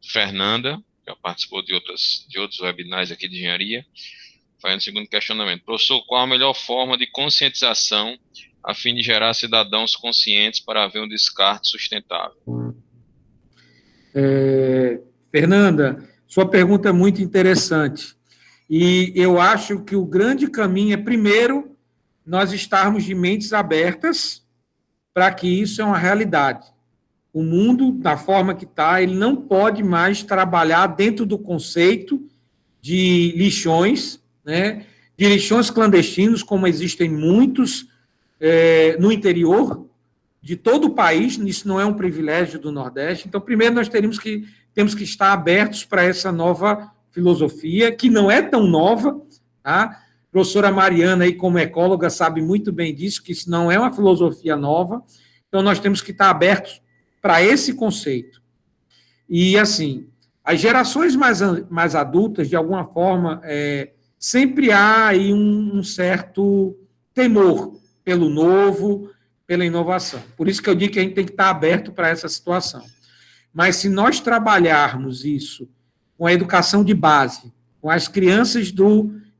Fernanda, já participou de outros webinars aqui de engenharia, fazendo o segundo questionamento. Professor, qual a melhor forma de conscientização a fim de gerar cidadãos conscientes para haver um descarte sustentável? Fernanda, sua pergunta é muito interessante. E eu acho que o grande caminho é, primeiro, nós estarmos de mentes abertas para que isso é uma realidade. O mundo, da forma que está, ele não pode mais trabalhar dentro do conceito de lixões, né? De lixões clandestinos, como existem muitos no interior de todo o país, isso não é um privilégio do Nordeste. Então, primeiro, nós temos que estar abertos para essa nova filosofia, que não é tão nova, tá? A professora Mariana, aí, como ecóloga, sabe muito bem disso, que isso não é uma filosofia nova. Então, nós temos que estar abertos para esse conceito. E, assim, as gerações mais adultas, de alguma forma, sempre há aí um certo temor pelo novo, pela inovação. Por isso que eu digo que a gente tem que estar aberto para essa situação. Mas se nós trabalharmos isso com a educação de base, com as crianças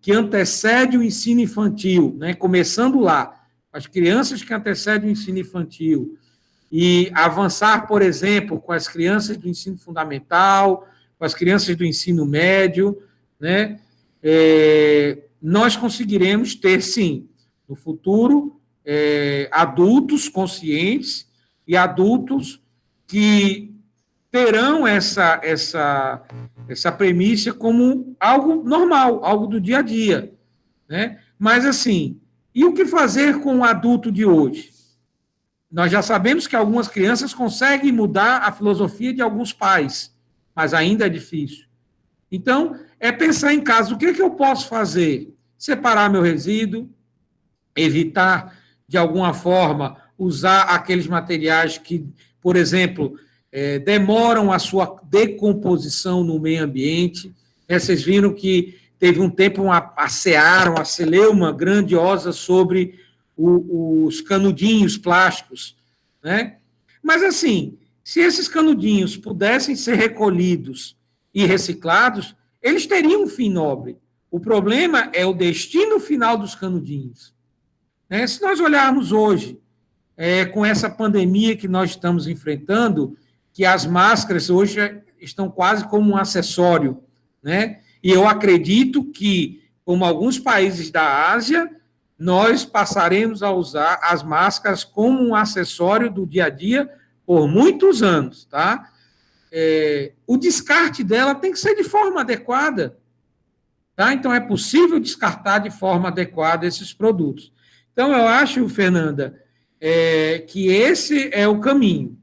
que antecede o ensino infantil, né, começando lá, as crianças que antecedem o ensino infantil, e avançar, por exemplo, com as crianças do ensino fundamental, com as crianças do ensino médio, né, nós conseguiremos ter, sim, no futuro, adultos conscientes e adultos que terão essa premissa como algo normal, algo do dia a dia, né? Mas, assim, e o que fazer com o adulto de hoje? Nós já sabemos que algumas crianças conseguem mudar a filosofia de alguns pais, mas ainda é difícil. Então, é pensar em casa, o que eu posso fazer? Separar meu resíduo, evitar, de alguma forma, usar aqueles materiais que, por exemplo, demoram a sua decomposição no meio ambiente. Vocês viram que teve um tempo a Seara, uma celeuma grandiosa sobre os canudinhos plásticos, né? Mas, assim, se esses canudinhos pudessem ser recolhidos e reciclados, eles teriam um fim nobre. O problema é o destino final dos canudinhos. Se nós olharmos hoje, com essa pandemia que nós estamos enfrentando, que as máscaras hoje estão quase como um acessório, né? E eu acredito que, como alguns países da Ásia, nós passaremos a usar as máscaras como um acessório do dia a dia por muitos anos, tá? O descarte dela tem que ser de forma adequada, tá? Então, é possível descartar de forma adequada esses produtos. Então, eu acho, Fernanda, que esse é o caminho.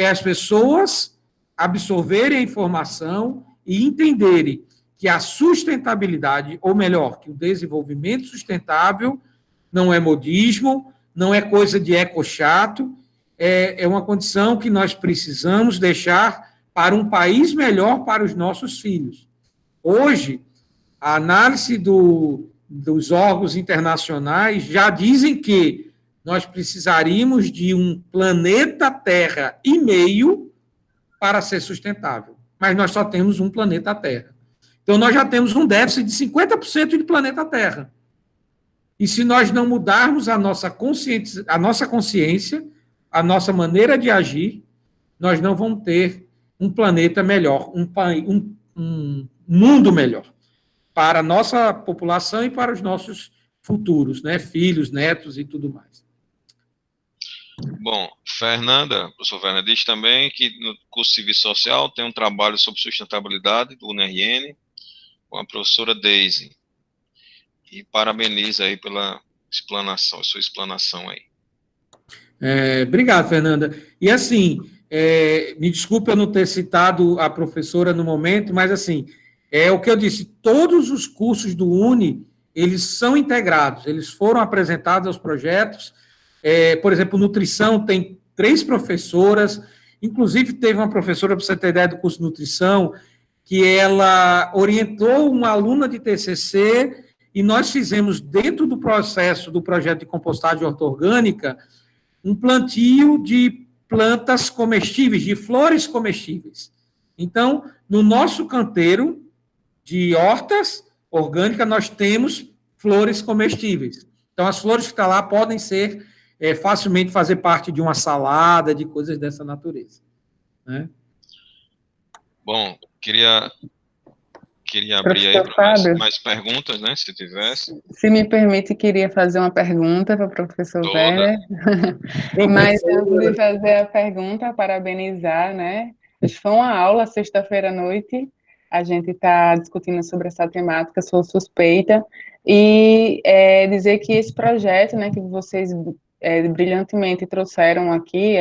As pessoas absorverem a informação e entenderem que a sustentabilidade, ou melhor, que o desenvolvimento sustentável não é modismo, não é coisa de eco-chato, é uma condição que nós precisamos deixar para um país melhor para os nossos filhos. Hoje, a análise dos órgãos internacionais já dizem que nós precisaríamos de um planeta Terra e meio para ser sustentável. Mas nós só temos um planeta Terra. Então, nós já temos um déficit de 50% de planeta Terra. E se nós não mudarmos a nossa consciência, a nossa maneira de agir, nós não vamos ter um planeta melhor, um mundo melhor para a nossa população e para os nossos futuros, né? Filhos, netos e tudo mais. Bom, professor Fernanda, diz também que no curso de Serviço Social tem um trabalho sobre sustentabilidade do UNRN com a professora Deise. E parabeniza aí pela explanação, sua explanação aí. Obrigado, Fernanda. E assim, me desculpe eu não ter citado a professora no momento, mas assim, o que eu disse, todos os cursos do UNE, eles são integrados, eles foram apresentados aos projetos. Por exemplo, nutrição tem 3 professoras, inclusive teve uma professora, para você ter ideia do curso de nutrição, que ela orientou uma aluna de TCC e nós fizemos, dentro do processo do projeto de compostagem ortorgânica, um plantio de plantas comestíveis, de flores comestíveis. Então, no nosso canteiro de hortas orgânicas, nós temos flores comestíveis. Então, as flores que estão lá podem ser facilmente fazer parte de uma salada, de coisas dessa natureza, né? Bom, queria abrir aí para mais perguntas, né, se tivesse. Se me permite, queria fazer uma pergunta para o professor Werner. Mas antes de fazer a pergunta, parabenizar, né? Foi uma aula sexta-feira à noite, a gente está discutindo sobre essa temática, sou suspeita, e dizer que esse projeto, né, que vocês brilhantemente trouxeram aqui,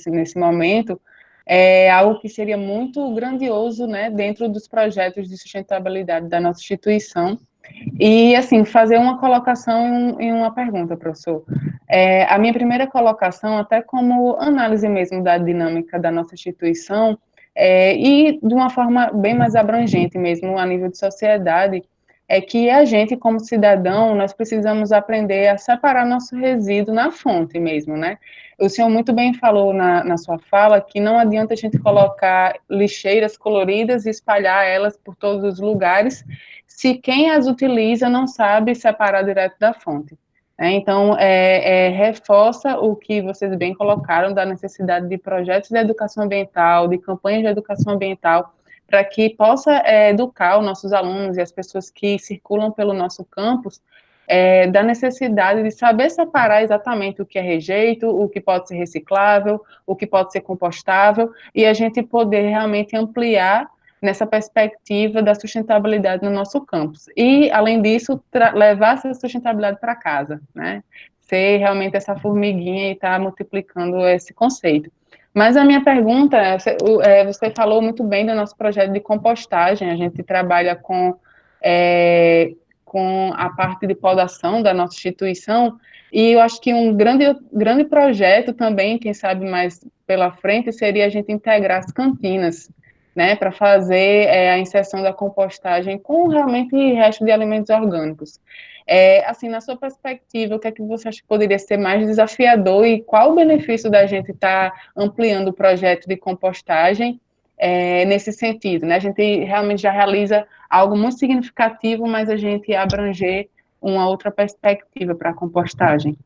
nesse momento, é algo que seria muito grandioso, né, dentro dos projetos de sustentabilidade da nossa instituição. E, assim, fazer uma colocação em uma pergunta, professor. A minha primeira colocação, até como análise mesmo da dinâmica da nossa instituição, e de uma forma bem mais abrangente mesmo, a nível de sociedade, é que a gente, como cidadão, nós precisamos aprender a separar nosso resíduo na fonte mesmo, né? O senhor muito bem falou na sua fala que não adianta a gente colocar lixeiras coloridas e espalhar elas por todos os lugares, se quem as utiliza não sabe separar direto da fonte. Então, reforça o que vocês bem colocaram da necessidade de projetos de educação ambiental, de campanhas de educação ambiental, para que possa educar os nossos alunos e as pessoas que circulam pelo nosso campus da necessidade de saber separar exatamente o que é rejeito, o que pode ser reciclável, o que pode ser compostável, e a gente poder realmente ampliar nessa perspectiva da sustentabilidade no nosso campus. E, além disso, levar essa sustentabilidade para casa, né? Ser realmente essa formiguinha e estar multiplicando esse conceito. Mas a minha pergunta, você falou muito bem do nosso projeto de compostagem, a gente trabalha com a parte de podação da nossa instituição, e eu acho que um grande projeto também, quem sabe mais pela frente, seria a gente integrar as cantinas, né, para fazer a inserção da compostagem com realmente resto de alimentos orgânicos. Assim, na sua perspectiva, o que é que você acha que poderia ser mais desafiador e qual o benefício da gente estar ampliando o projeto de compostagem nesse sentido, né? A gente realmente já realiza algo muito significativo, mas a gente abranger uma outra perspectiva para a compostagem.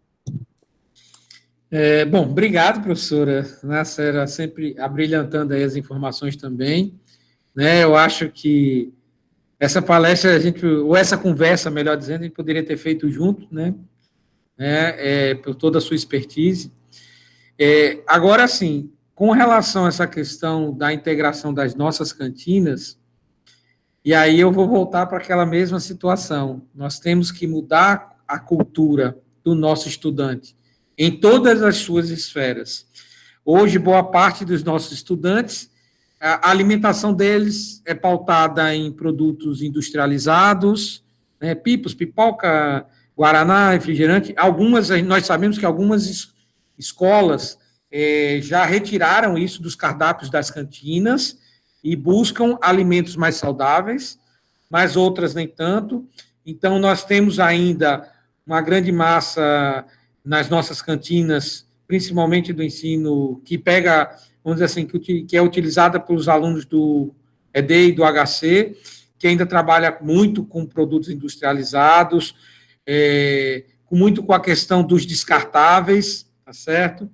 Bom, obrigado, professora Nacera, sempre abrilhantando aí as informações também. Né, eu acho que essa palestra, ou essa conversa, melhor dizendo, a gente poderia ter feito junto, né? Por toda a sua expertise. Agora, sim, com relação a essa questão da integração das nossas cantinas, e aí eu vou voltar para aquela mesma situação. Nós temos que mudar a cultura do nosso estudante em todas as suas esferas. Hoje, boa parte dos nossos estudantes, a alimentação deles é pautada em produtos industrializados, né, pipos, pipoca, guaraná, refrigerante. Nós sabemos que algumas escolas já retiraram isso dos cardápios das cantinas e buscam alimentos mais saudáveis, mas outras nem tanto. Então, nós temos ainda uma grande massa nas nossas cantinas, principalmente do ensino, que pega, vamos dizer assim, que é utilizada pelos alunos do ED e do HC, que ainda trabalha muito com produtos industrializados, muito com a questão dos descartáveis, tá certo?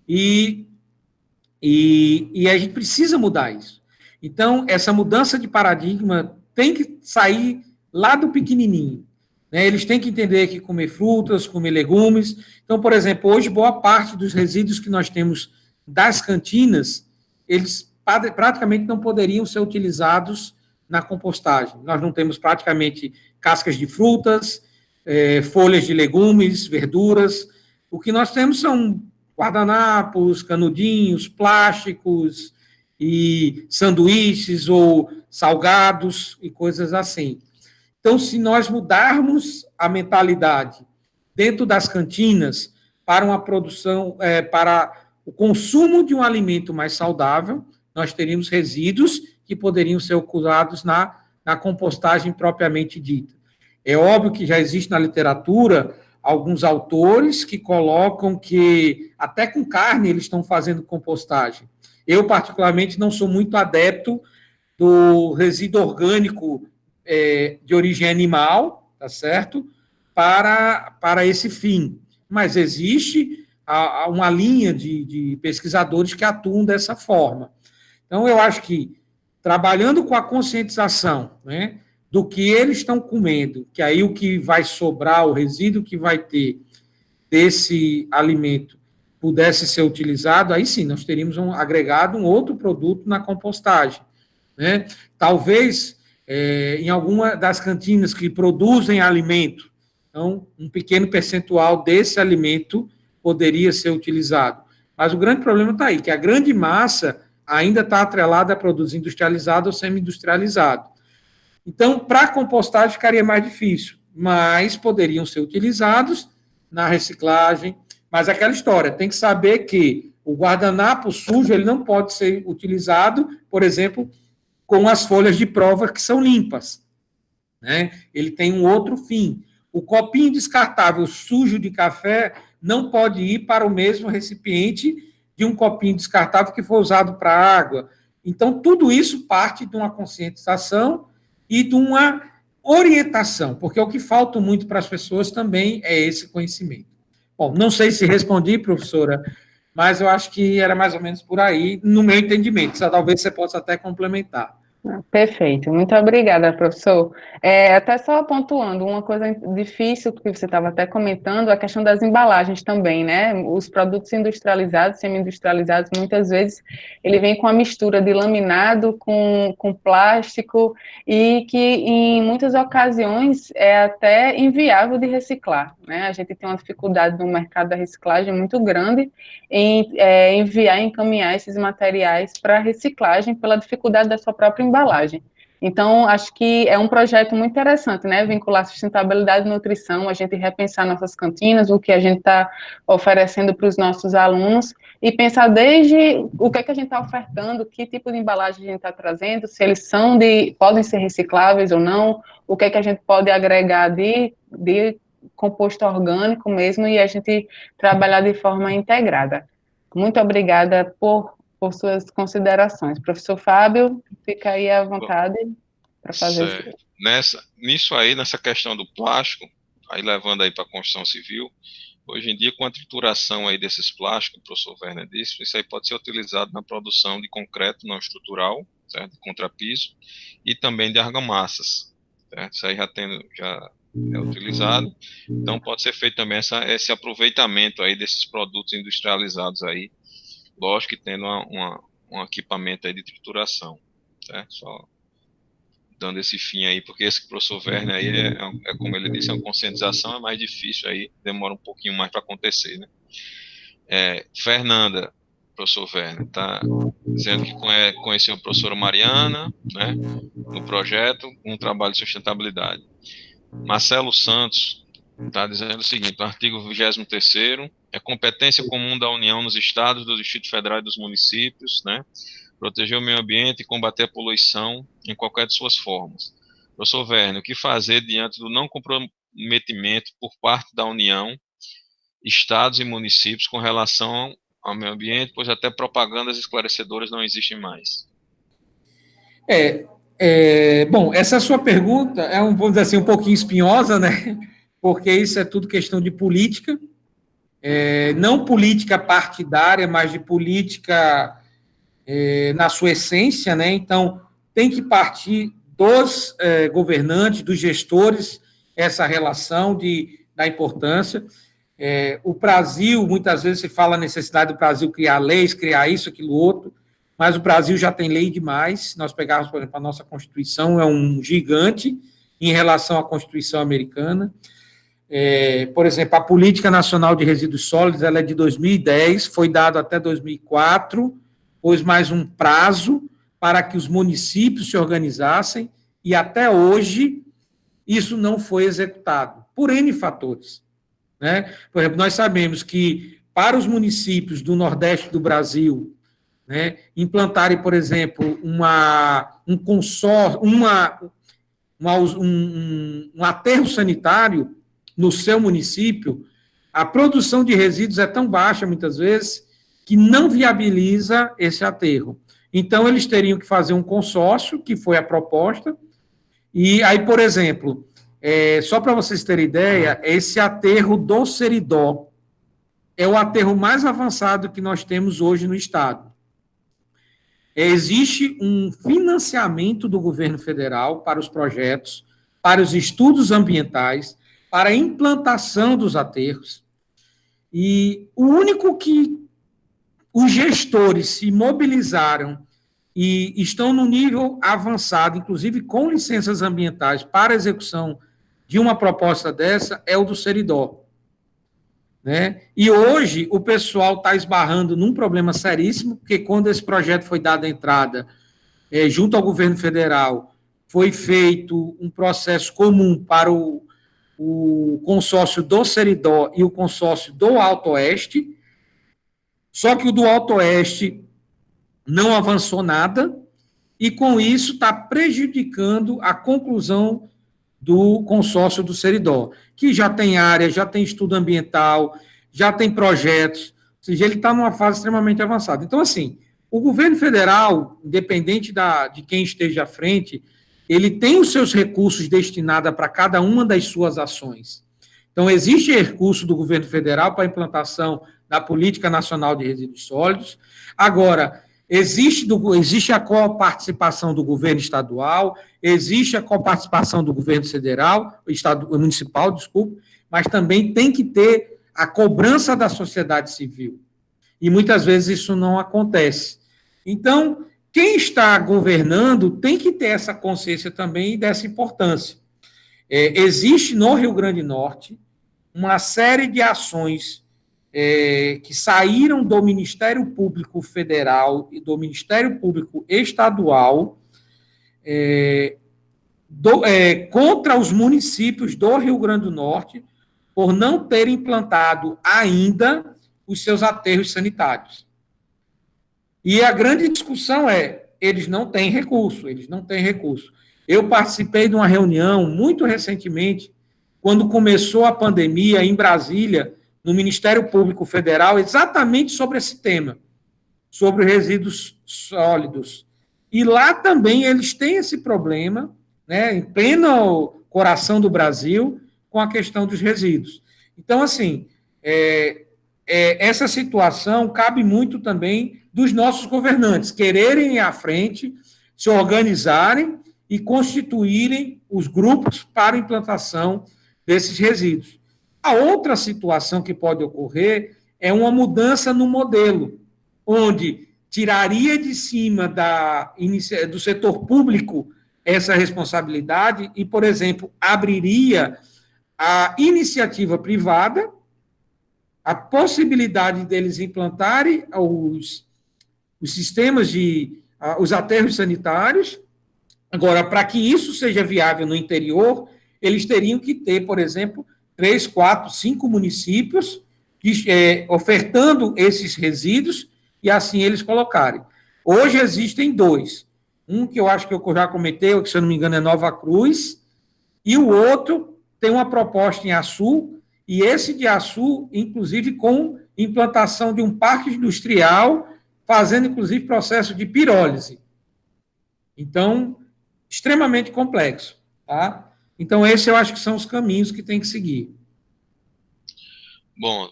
E a gente precisa mudar isso. Então, essa mudança de paradigma tem que sair lá do pequenininho. Né? Eles têm que entender que comer frutas, comer legumes. Então, por exemplo, hoje, boa parte dos resíduos que nós temos das cantinas, eles praticamente não poderiam ser utilizados na compostagem. Nós não temos praticamente cascas de frutas, folhas de legumes, verduras. O que nós temos são guardanapos, canudinhos, plásticos e sanduíches ou salgados e coisas assim. Então, se nós mudarmos a mentalidade dentro das cantinas para uma produção, para o consumo de um alimento mais saudável, nós teríamos resíduos que poderiam ser usados na compostagem propriamente dita. É óbvio que já existe na literatura alguns autores que colocam que até com carne eles estão fazendo compostagem. Eu, particularmente, não sou muito adepto do resíduo orgânico de origem animal, tá certo? Para esse fim. Mas existe uma linha de pesquisadores que atuam dessa forma. Então, eu acho que, trabalhando com a conscientização, né, do que eles estão comendo, que aí o que vai sobrar, o resíduo que vai ter desse alimento pudesse ser utilizado, aí sim, nós teríamos agregado um outro produto na compostagem. Né? Talvez em alguma das cantinas que produzem alimento. Então, um pequeno percentual desse alimento poderia ser utilizado. Mas o grande problema está aí, que a grande massa ainda está atrelada a produtos industrializados ou semi-industrializados. Então, para a compostagem ficaria mais difícil, mas poderiam ser utilizados na reciclagem. Mas aquela história, tem que saber que o guardanapo sujo ele não pode ser utilizado, por exemplo, com as folhas de prova que são limpas, né? Ele tem um outro fim. O copinho descartável sujo de café não pode ir para o mesmo recipiente de um copinho descartável que foi usado para água. Então, tudo isso parte de uma conscientização e de uma orientação, porque o que falta muito para as pessoas também é esse conhecimento. Bom, não sei se respondi, professora, mas eu acho que era mais ou menos por aí, no meu entendimento. Talvez você possa até complementar. Perfeito, muito obrigada, professor. Até só pontuando, uma coisa difícil que você estava até comentando, a questão das embalagens também, né? Os produtos industrializados, semi-industrializados, muitas vezes ele vem com a mistura de laminado com plástico e que em muitas ocasiões é até inviável de reciclar, né? A gente tem uma dificuldade no mercado da reciclagem muito grande em enviar, encaminhar esses materiais para reciclagem pela dificuldade da sua própria embalagem. Então, acho que é um projeto muito interessante, né? Vincular sustentabilidade e nutrição, a gente repensar nossas cantinas, o que a gente está oferecendo para os nossos alunos e pensar desde o que é que a gente está ofertando, que tipo de embalagem a gente está trazendo, se eles podem ser recicláveis ou não, o que é que a gente pode agregar de composto orgânico mesmo e a gente trabalhar de forma integrada. Muito obrigada por suas considerações. Professor Fábio, fica aí à vontade para fazer Nisso aí, nessa questão do plástico, aí levando aí para a construção civil, hoje em dia, com a trituração aí desses plásticos, o professor Werner disse, isso aí pode ser utilizado na produção de concreto não estrutural, certo? De contrapiso, e também de argamassas, certo? Isso aí já é utilizado, então pode ser feito também esse aproveitamento aí desses produtos industrializados aí, lógico que tendo um equipamento aí de trituração, certo? Só dando esse fim aí, porque esse professor Werner aí como ele disse, é uma conscientização, é mais difícil aí, demora um pouquinho mais para acontecer, né? Fernanda, professor Werner, está dizendo que conheceu a professora Mariana, né, no projeto, um trabalho de sustentabilidade. Marcelo Santos está dizendo o seguinte, o artigo 23º, é competência comum da União nos estados, do Distrito Federal e dos municípios, né, proteger o meio ambiente e combater a poluição em qualquer de suas formas. Professor Werner, o que fazer diante do não comprometimento por parte da União, estados e municípios com relação ao meio ambiente, pois até propagandas esclarecedoras não existem mais? Bom, essa sua pergunta é, vamos dizer assim, um pouquinho espinhosa, né? Porque isso é tudo questão de política, não política partidária, mas de política na sua essência, né? Então, tem que partir dos governantes, dos gestores, essa relação da importância. O Brasil, muitas vezes se fala a necessidade do Brasil criar leis, criar isso, aquilo, outro, mas o Brasil já tem lei demais. Se nós pegarmos, por exemplo, a nossa Constituição, é um gigante em relação à Constituição americana. Por exemplo, a Política Nacional de Resíduos Sólidos, ela é de 2010, foi dado até 2004, pôs mais um prazo para que os municípios se organizassem, e até hoje isso não foi executado, por N fatores, né? Por exemplo, nós sabemos que para os municípios do Nordeste do Brasil, né, implantarem, por exemplo, um consórcio, um aterro sanitário no seu município, a produção de resíduos é tão baixa, muitas vezes, que não viabiliza esse aterro. Então, eles teriam que fazer um consórcio, que foi a proposta, e aí, por exemplo, só para vocês terem ideia, esse aterro do Seridó é o aterro mais avançado que nós temos hoje no Estado. Existe um financiamento do governo federal para os projetos, para os estudos ambientais, para a implantação dos aterros, e o único que os gestores se mobilizaram e estão no nível avançado, inclusive com licenças ambientais para execução de uma proposta dessa, é o do Seridó. Né? E hoje o pessoal está esbarrando num problema seríssimo, porque quando esse projeto foi dado a entrada junto ao governo federal, foi feito um processo comum para o consórcio do Seridó e o consórcio do Alto Oeste, só que o do Alto Oeste não avançou nada, e com isso está prejudicando a conclusão do consórcio do Seridó, que já tem área, já tem estudo ambiental, já tem projetos, ou seja, ele está numa fase extremamente avançada. Então, assim, o governo federal, independente de quem esteja à frente, ele tem os seus recursos destinados para cada uma das suas ações. Então, existe recurso do governo federal para a implantação da Política Nacional de Resíduos Sólidos. Agora, existe a coparticipação do governo estadual, existe a coparticipação do governo federal, municipal, desculpe, mas também tem que ter a cobrança da sociedade civil. E muitas vezes isso não acontece. Então, quem está governando tem que ter essa consciência também dessa importância. Existe no Rio Grande do Norte uma série de ações que saíram do Ministério Público Federal e do Ministério Público Estadual contra os municípios do Rio Grande do Norte por não terem implantado ainda os seus aterros sanitários. E a grande discussão eles não têm recurso. Eu participei de uma reunião muito recentemente, quando começou a pandemia em Brasília, no Ministério Público Federal, exatamente sobre esse tema, sobre resíduos sólidos. E lá também eles têm esse problema, né, em pleno coração do Brasil, com a questão dos resíduos. Então, assim, essa situação cabe muito também dos nossos governantes, quererem ir à frente, se organizarem e constituírem os grupos para a implantação desses resíduos. A outra situação que pode ocorrer é uma mudança no modelo, onde tiraria de cima do setor público essa responsabilidade e, por exemplo, abriria a iniciativa privada a possibilidade deles implantarem os sistemas os aterros sanitários. Agora, para que isso seja viável no interior, eles teriam que ter, por exemplo, 3, 4, 5 municípios ofertando esses resíduos e assim eles colocarem. Hoje existem 2. Um que eu acho que eu já comentei, que se eu não me engano é Nova Cruz, e o outro tem uma proposta em Açu, e esse de Açu, inclusive, com implantação de um parque industrial, fazendo, inclusive, processo de pirólise. Então, extremamente complexo, tá? Então, esses eu acho que são os caminhos que tem que seguir. Bom,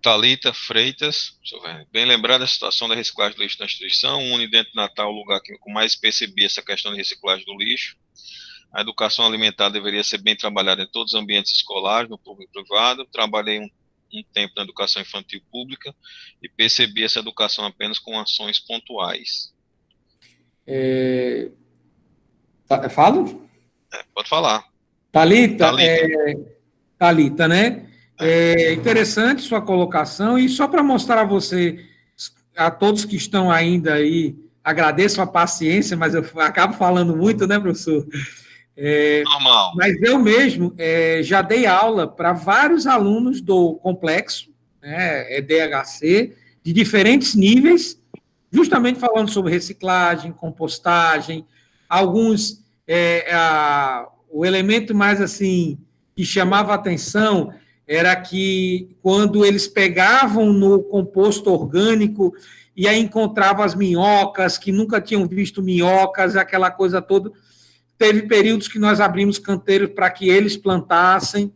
Thalita Freitas, bem lembrada a situação da reciclagem do lixo na instituição, une dentro do Natal o lugar que eu mais percebi essa questão de reciclagem do lixo. A educação alimentar deveria ser bem trabalhada em todos os ambientes escolares, no público e privado. Trabalhei um tempo na educação infantil pública e percebi essa educação apenas com ações pontuais. Falo? Pode falar. Thalita, né? É interessante sua colocação, e só para mostrar a você, a todos que estão ainda aí, agradeço a paciência, mas eu acabo falando muito, né, professor? Normal. Mas eu mesmo já dei aula para vários alunos do complexo, né, DHC, de diferentes níveis, justamente falando sobre reciclagem, compostagem, alguns, o elemento mais assim que chamava a atenção era que quando eles pegavam no composto orgânico e aí encontravam as minhocas, que nunca tinham visto minhocas, aquela coisa toda. Teve períodos que nós abrimos canteiros para que eles plantassem,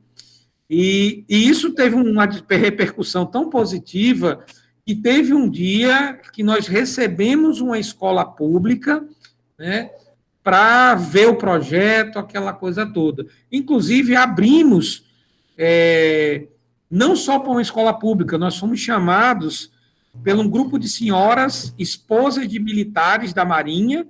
e isso teve uma repercussão tão positiva que teve um dia que nós recebemos uma escola pública, né, para ver o projeto, aquela coisa toda. Inclusive, abrimos, não só para uma escola pública, nós fomos chamados por um grupo de senhoras, esposas de militares da Marinha,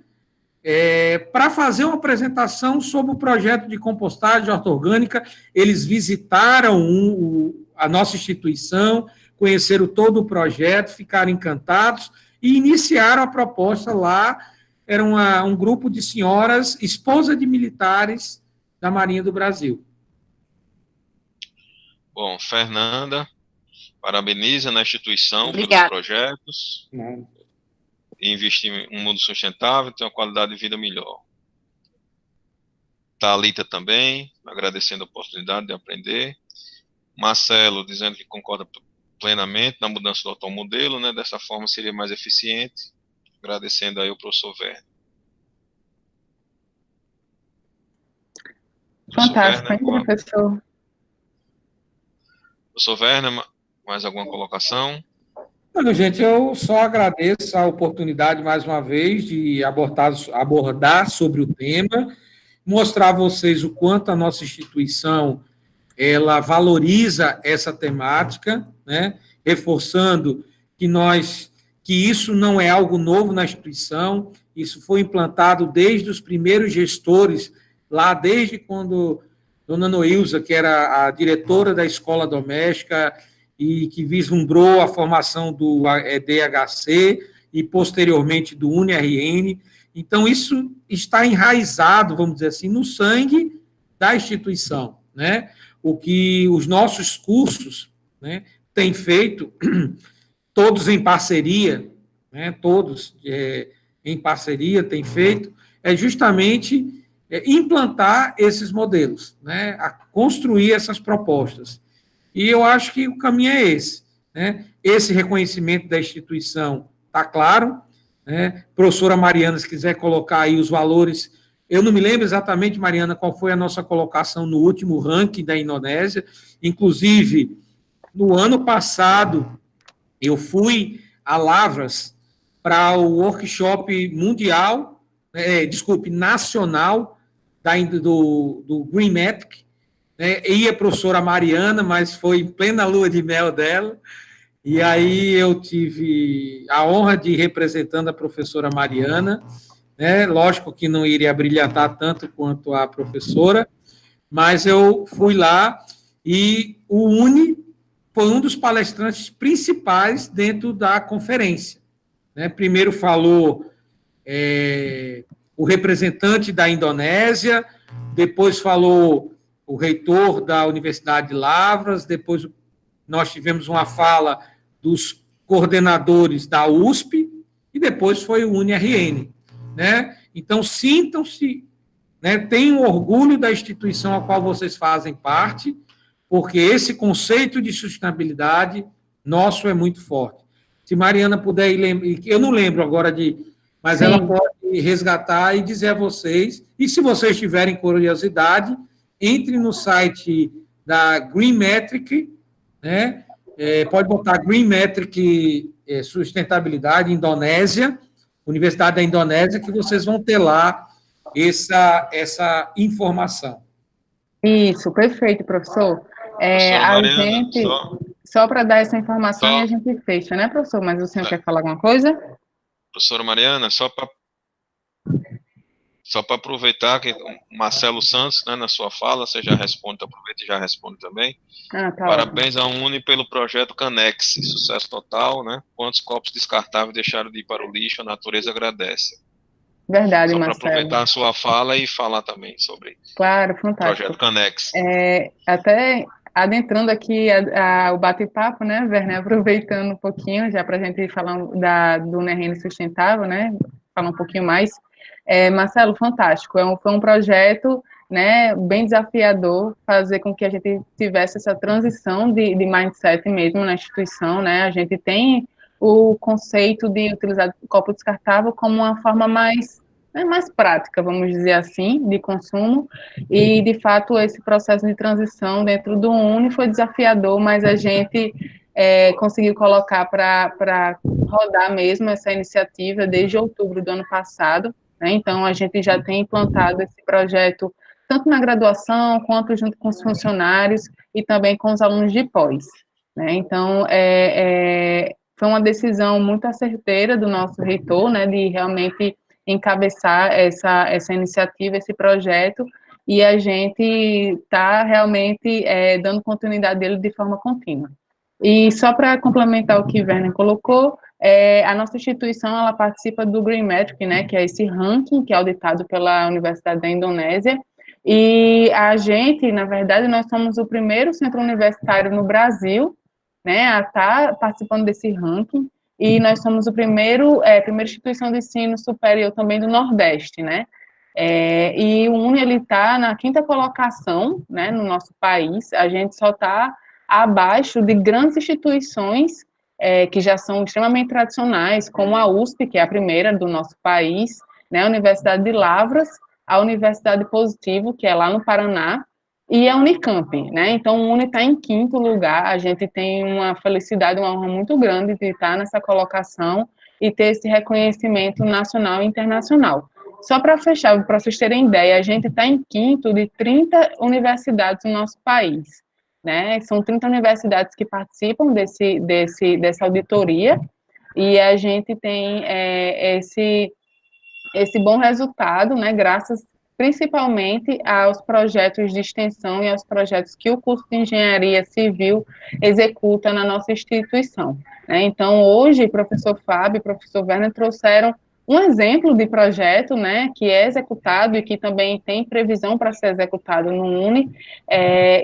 para fazer uma apresentação sobre o projeto de compostagem orgânica. Eles visitaram a nossa instituição, conheceram todo o projeto, ficaram encantados e iniciaram a proposta lá. Era um grupo de senhoras, esposas de militares da Marinha do Brasil. Bom, Fernanda, parabeniza na instituição Obrigada. pelos projetos. E investir em um mundo sustentável, ter uma qualidade de vida melhor. Thalita também, agradecendo a oportunidade de aprender. Marcelo, dizendo que concorda plenamente na mudança do atual modelo, né? Dessa forma seria mais eficiente. Agradecendo aí o professor Werner. Fantástico, hein, professor? Professor Werner, mais alguma colocação? Não, gente, eu só agradeço a oportunidade, mais uma vez, de abordar sobre o tema, mostrar a vocês o quanto a nossa instituição ela valoriza essa temática, né? Reforçando que isso não é algo novo na instituição, isso foi implantado desde os primeiros gestores, lá desde quando Dona Noilza, que era a diretora da escola doméstica, e que vislumbrou a formação do DHC e, posteriormente, do UniRN. Então, isso está enraizado, vamos dizer assim, no sangue da instituição, né? O que os nossos cursos, né, têm feito, todos em parceria, né, todos em parceria têm feito, é justamente implantar esses modelos, né, a construir essas propostas. E eu acho que o caminho é esse, né? Esse reconhecimento da instituição está claro, né? Professora Mariana, se quiser colocar aí os valores, eu não me lembro exatamente, Mariana, qual foi a nossa colocação no último ranking da Indonésia, inclusive, no ano passado, eu fui a Lavras para o workshop mundial, nacional, do Green Metric, ia a professora Mariana, mas foi em plena lua de mel dela, e aí eu tive a honra de ir representando a professora Mariana, né? Lógico que não iria brilhantar tanto quanto a professora, mas eu fui lá e o Uni foi um dos palestrantes principais dentro da conferência, né? Primeiro falou o representante da Indonésia, depois falou o reitor da Universidade de Lavras, depois nós tivemos uma fala dos coordenadores da USP, e depois foi o UniRN, né? Então, sintam-se, né, tenham orgulho da instituição a qual vocês fazem parte, porque esse conceito de sustentabilidade nosso é muito forte. Se Mariana puder ir, eu não lembro agora mas sim, ela pode resgatar e dizer a vocês, e se vocês tiverem curiosidade, entre no site da Green Metric, né? Pode botar Green Metric Sustentabilidade Indonésia, Universidade da Indonésia, que vocês vão ter lá essa informação. Isso, perfeito, professor. Mariana, só para dar essa informação e a gente fecha, né, professor? Mas o senhor quer falar alguma coisa? Professora Mariana, só para aproveitar que o Marcelo Santos, né, na sua fala, você já responde, aproveita e já responde também. Tá Parabéns à Uni pelo projeto Canex, sucesso total, né? Quantos copos descartáveis deixaram de ir para o lixo, a natureza agradece. Verdade, Só Marcelo. Só para aproveitar a sua fala e falar também sobre fantástico. O projeto Canex. Até adentrando aqui o bate-papo, né, Werner, aproveitando um pouquinho, já para a gente falar do UniRN Sustentável, né, falar um pouquinho mais. Marcelo, fantástico, foi um projeto, né, bem desafiador, fazer com que a gente tivesse essa transição de mindset mesmo na instituição, né, a gente tem o conceito de utilizar copo descartável como uma forma mais prática, vamos dizer assim, de consumo, e, de fato, esse processo de transição dentro do Uni foi desafiador, mas a gente conseguiu colocar para rodar mesmo essa iniciativa desde outubro do ano passado, né? Então, a gente já tem implantado esse projeto tanto na graduação, quanto junto com os funcionários e também com os alunos de pós, né? Então, foi uma decisão muito asserteira do nosso reitor, né, de realmente encabeçar essa iniciativa, esse projeto, e a gente está realmente dando continuidade dele de forma contínua. E só para complementar o que Werner colocou, a nossa instituição ela participa do Green Metric, né, que é esse ranking que é auditado pela Universidade da Indonésia, e a gente, na verdade, nós somos o primeiro centro universitário no Brasil, né, a estar participando desse ranking, e nós somos o primeira instituição de ensino superior também do Nordeste, né, e o UNE, ele está na 5ª colocação, né, no nosso país, a gente só está abaixo de grandes instituições que já são extremamente tradicionais, como a USP, que é a primeira do nosso país, né, a Universidade de Lavras, a Universidade Positivo, que é lá no Paraná, e a Unicamp, né? Então, o UNE está em 5º lugar, a gente tem uma felicidade, uma honra muito grande de estar nessa colocação e ter esse reconhecimento nacional e internacional. Só para fechar, para vocês terem ideia, a gente está em 5º de 30 universidades no nosso país, né? São 30 universidades que participam dessa auditoria, e a gente tem esse bom resultado, né, graças principalmente aos projetos de extensão e aos projetos que o curso de Engenharia Civil executa na nossa instituição, né? Então, hoje, professor Fábio e professor Werner trouxeram um exemplo de projeto, né, que é executado e que também tem previsão para ser executado no UNE,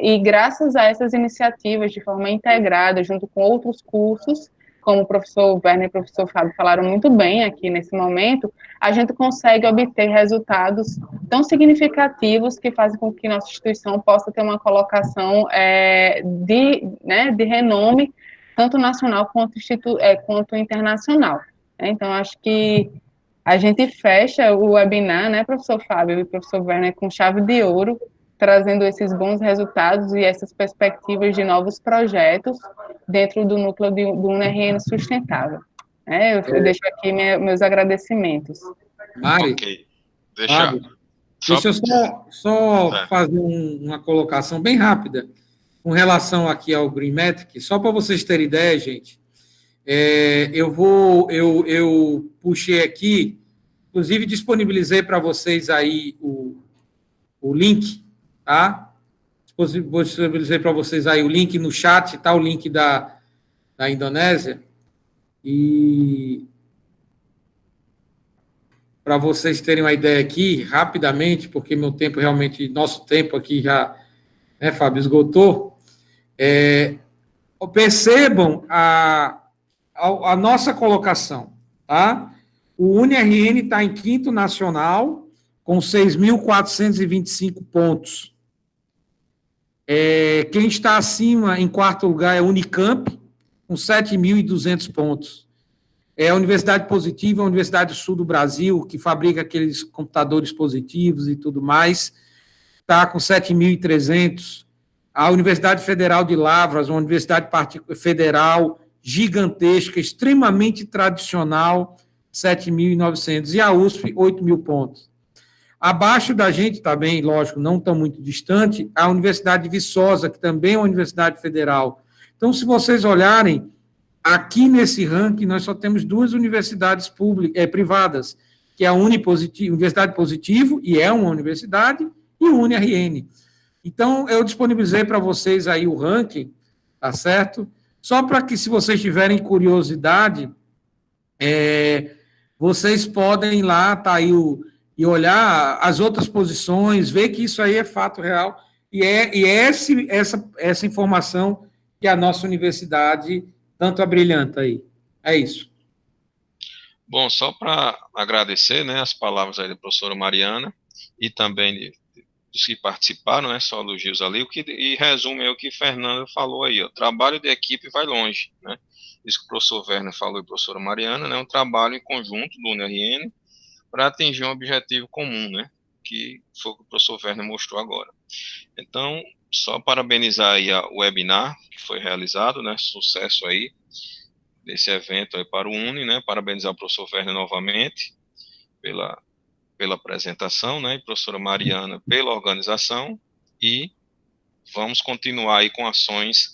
e graças a essas iniciativas de forma integrada, junto com outros cursos, como o professor Werner e o professor Fábio falaram muito bem aqui nesse momento, a gente consegue obter resultados tão significativos que fazem com que nossa instituição possa ter uma colocação de renome, tanto nacional quanto internacional. Então, acho que a gente fecha o webinar, né, professor Fábio e professor Werner, com chave de ouro, trazendo esses bons resultados e essas perspectivas de novos projetos dentro do núcleo do UNRN Sustentável. Eu deixo aqui meus agradecimentos. Mari, Ok. Deixa eu só fazer uma colocação bem rápida com relação aqui ao Green Metric, só para vocês terem ideia, gente. Eu puxei aqui, inclusive disponibilizei para vocês aí o link, tá? Disponibilizei para vocês aí o link no chat, tá? O link da Indonésia. E para vocês terem uma ideia aqui, rapidamente, porque nosso tempo aqui já, né, Fábio, esgotou, percebam a nossa colocação, tá? O UniRN está em 5º nacional, com 6.425 pontos. Quem está acima, em 4º lugar, é a Unicamp, com 7.200 pontos. A Universidade Positiva, a Universidade do Sul do Brasil, que fabrica aqueles computadores positivos e tudo mais, está com 7.300. A Universidade Federal de Lavras, uma universidade federal gigantesca, extremamente tradicional, 7.900. E a USP, 8.000 pontos. Abaixo da gente, também, lógico, não tão muito distante, a Universidade de Viçosa, que também é uma universidade federal. Então, se vocês olharem, aqui nesse ranking, nós só temos 2 universidades privadas, que é a Universidade Positivo, e é uma universidade, e o UniRN. Então, eu disponibilizei para vocês aí o ranking, tá certo? Só para que, se vocês tiverem curiosidade, vocês podem ir lá, tá aí e olhar as outras posições, ver que isso aí é fato real, e essa informação que a nossa universidade tanto abrilhanta aí. É isso. Bom, só para agradecer, né, as palavras aí da professora Mariana e também dos que participaram, né, só elogios ali, e resume aí o que Fernando falou aí, o trabalho de equipe vai longe, né, isso que o professor Werner falou e a professora Mariana, né, um trabalho em conjunto do UniRN para atingir um objetivo comum, né, que foi o que o professor Werner mostrou agora. Então, só parabenizar aí o webinar que foi realizado, né, sucesso aí desse evento aí para o UNE, né, parabenizar o professor Werner novamente pela apresentação, né, e a professora Mariana pela organização, e vamos continuar aí com ações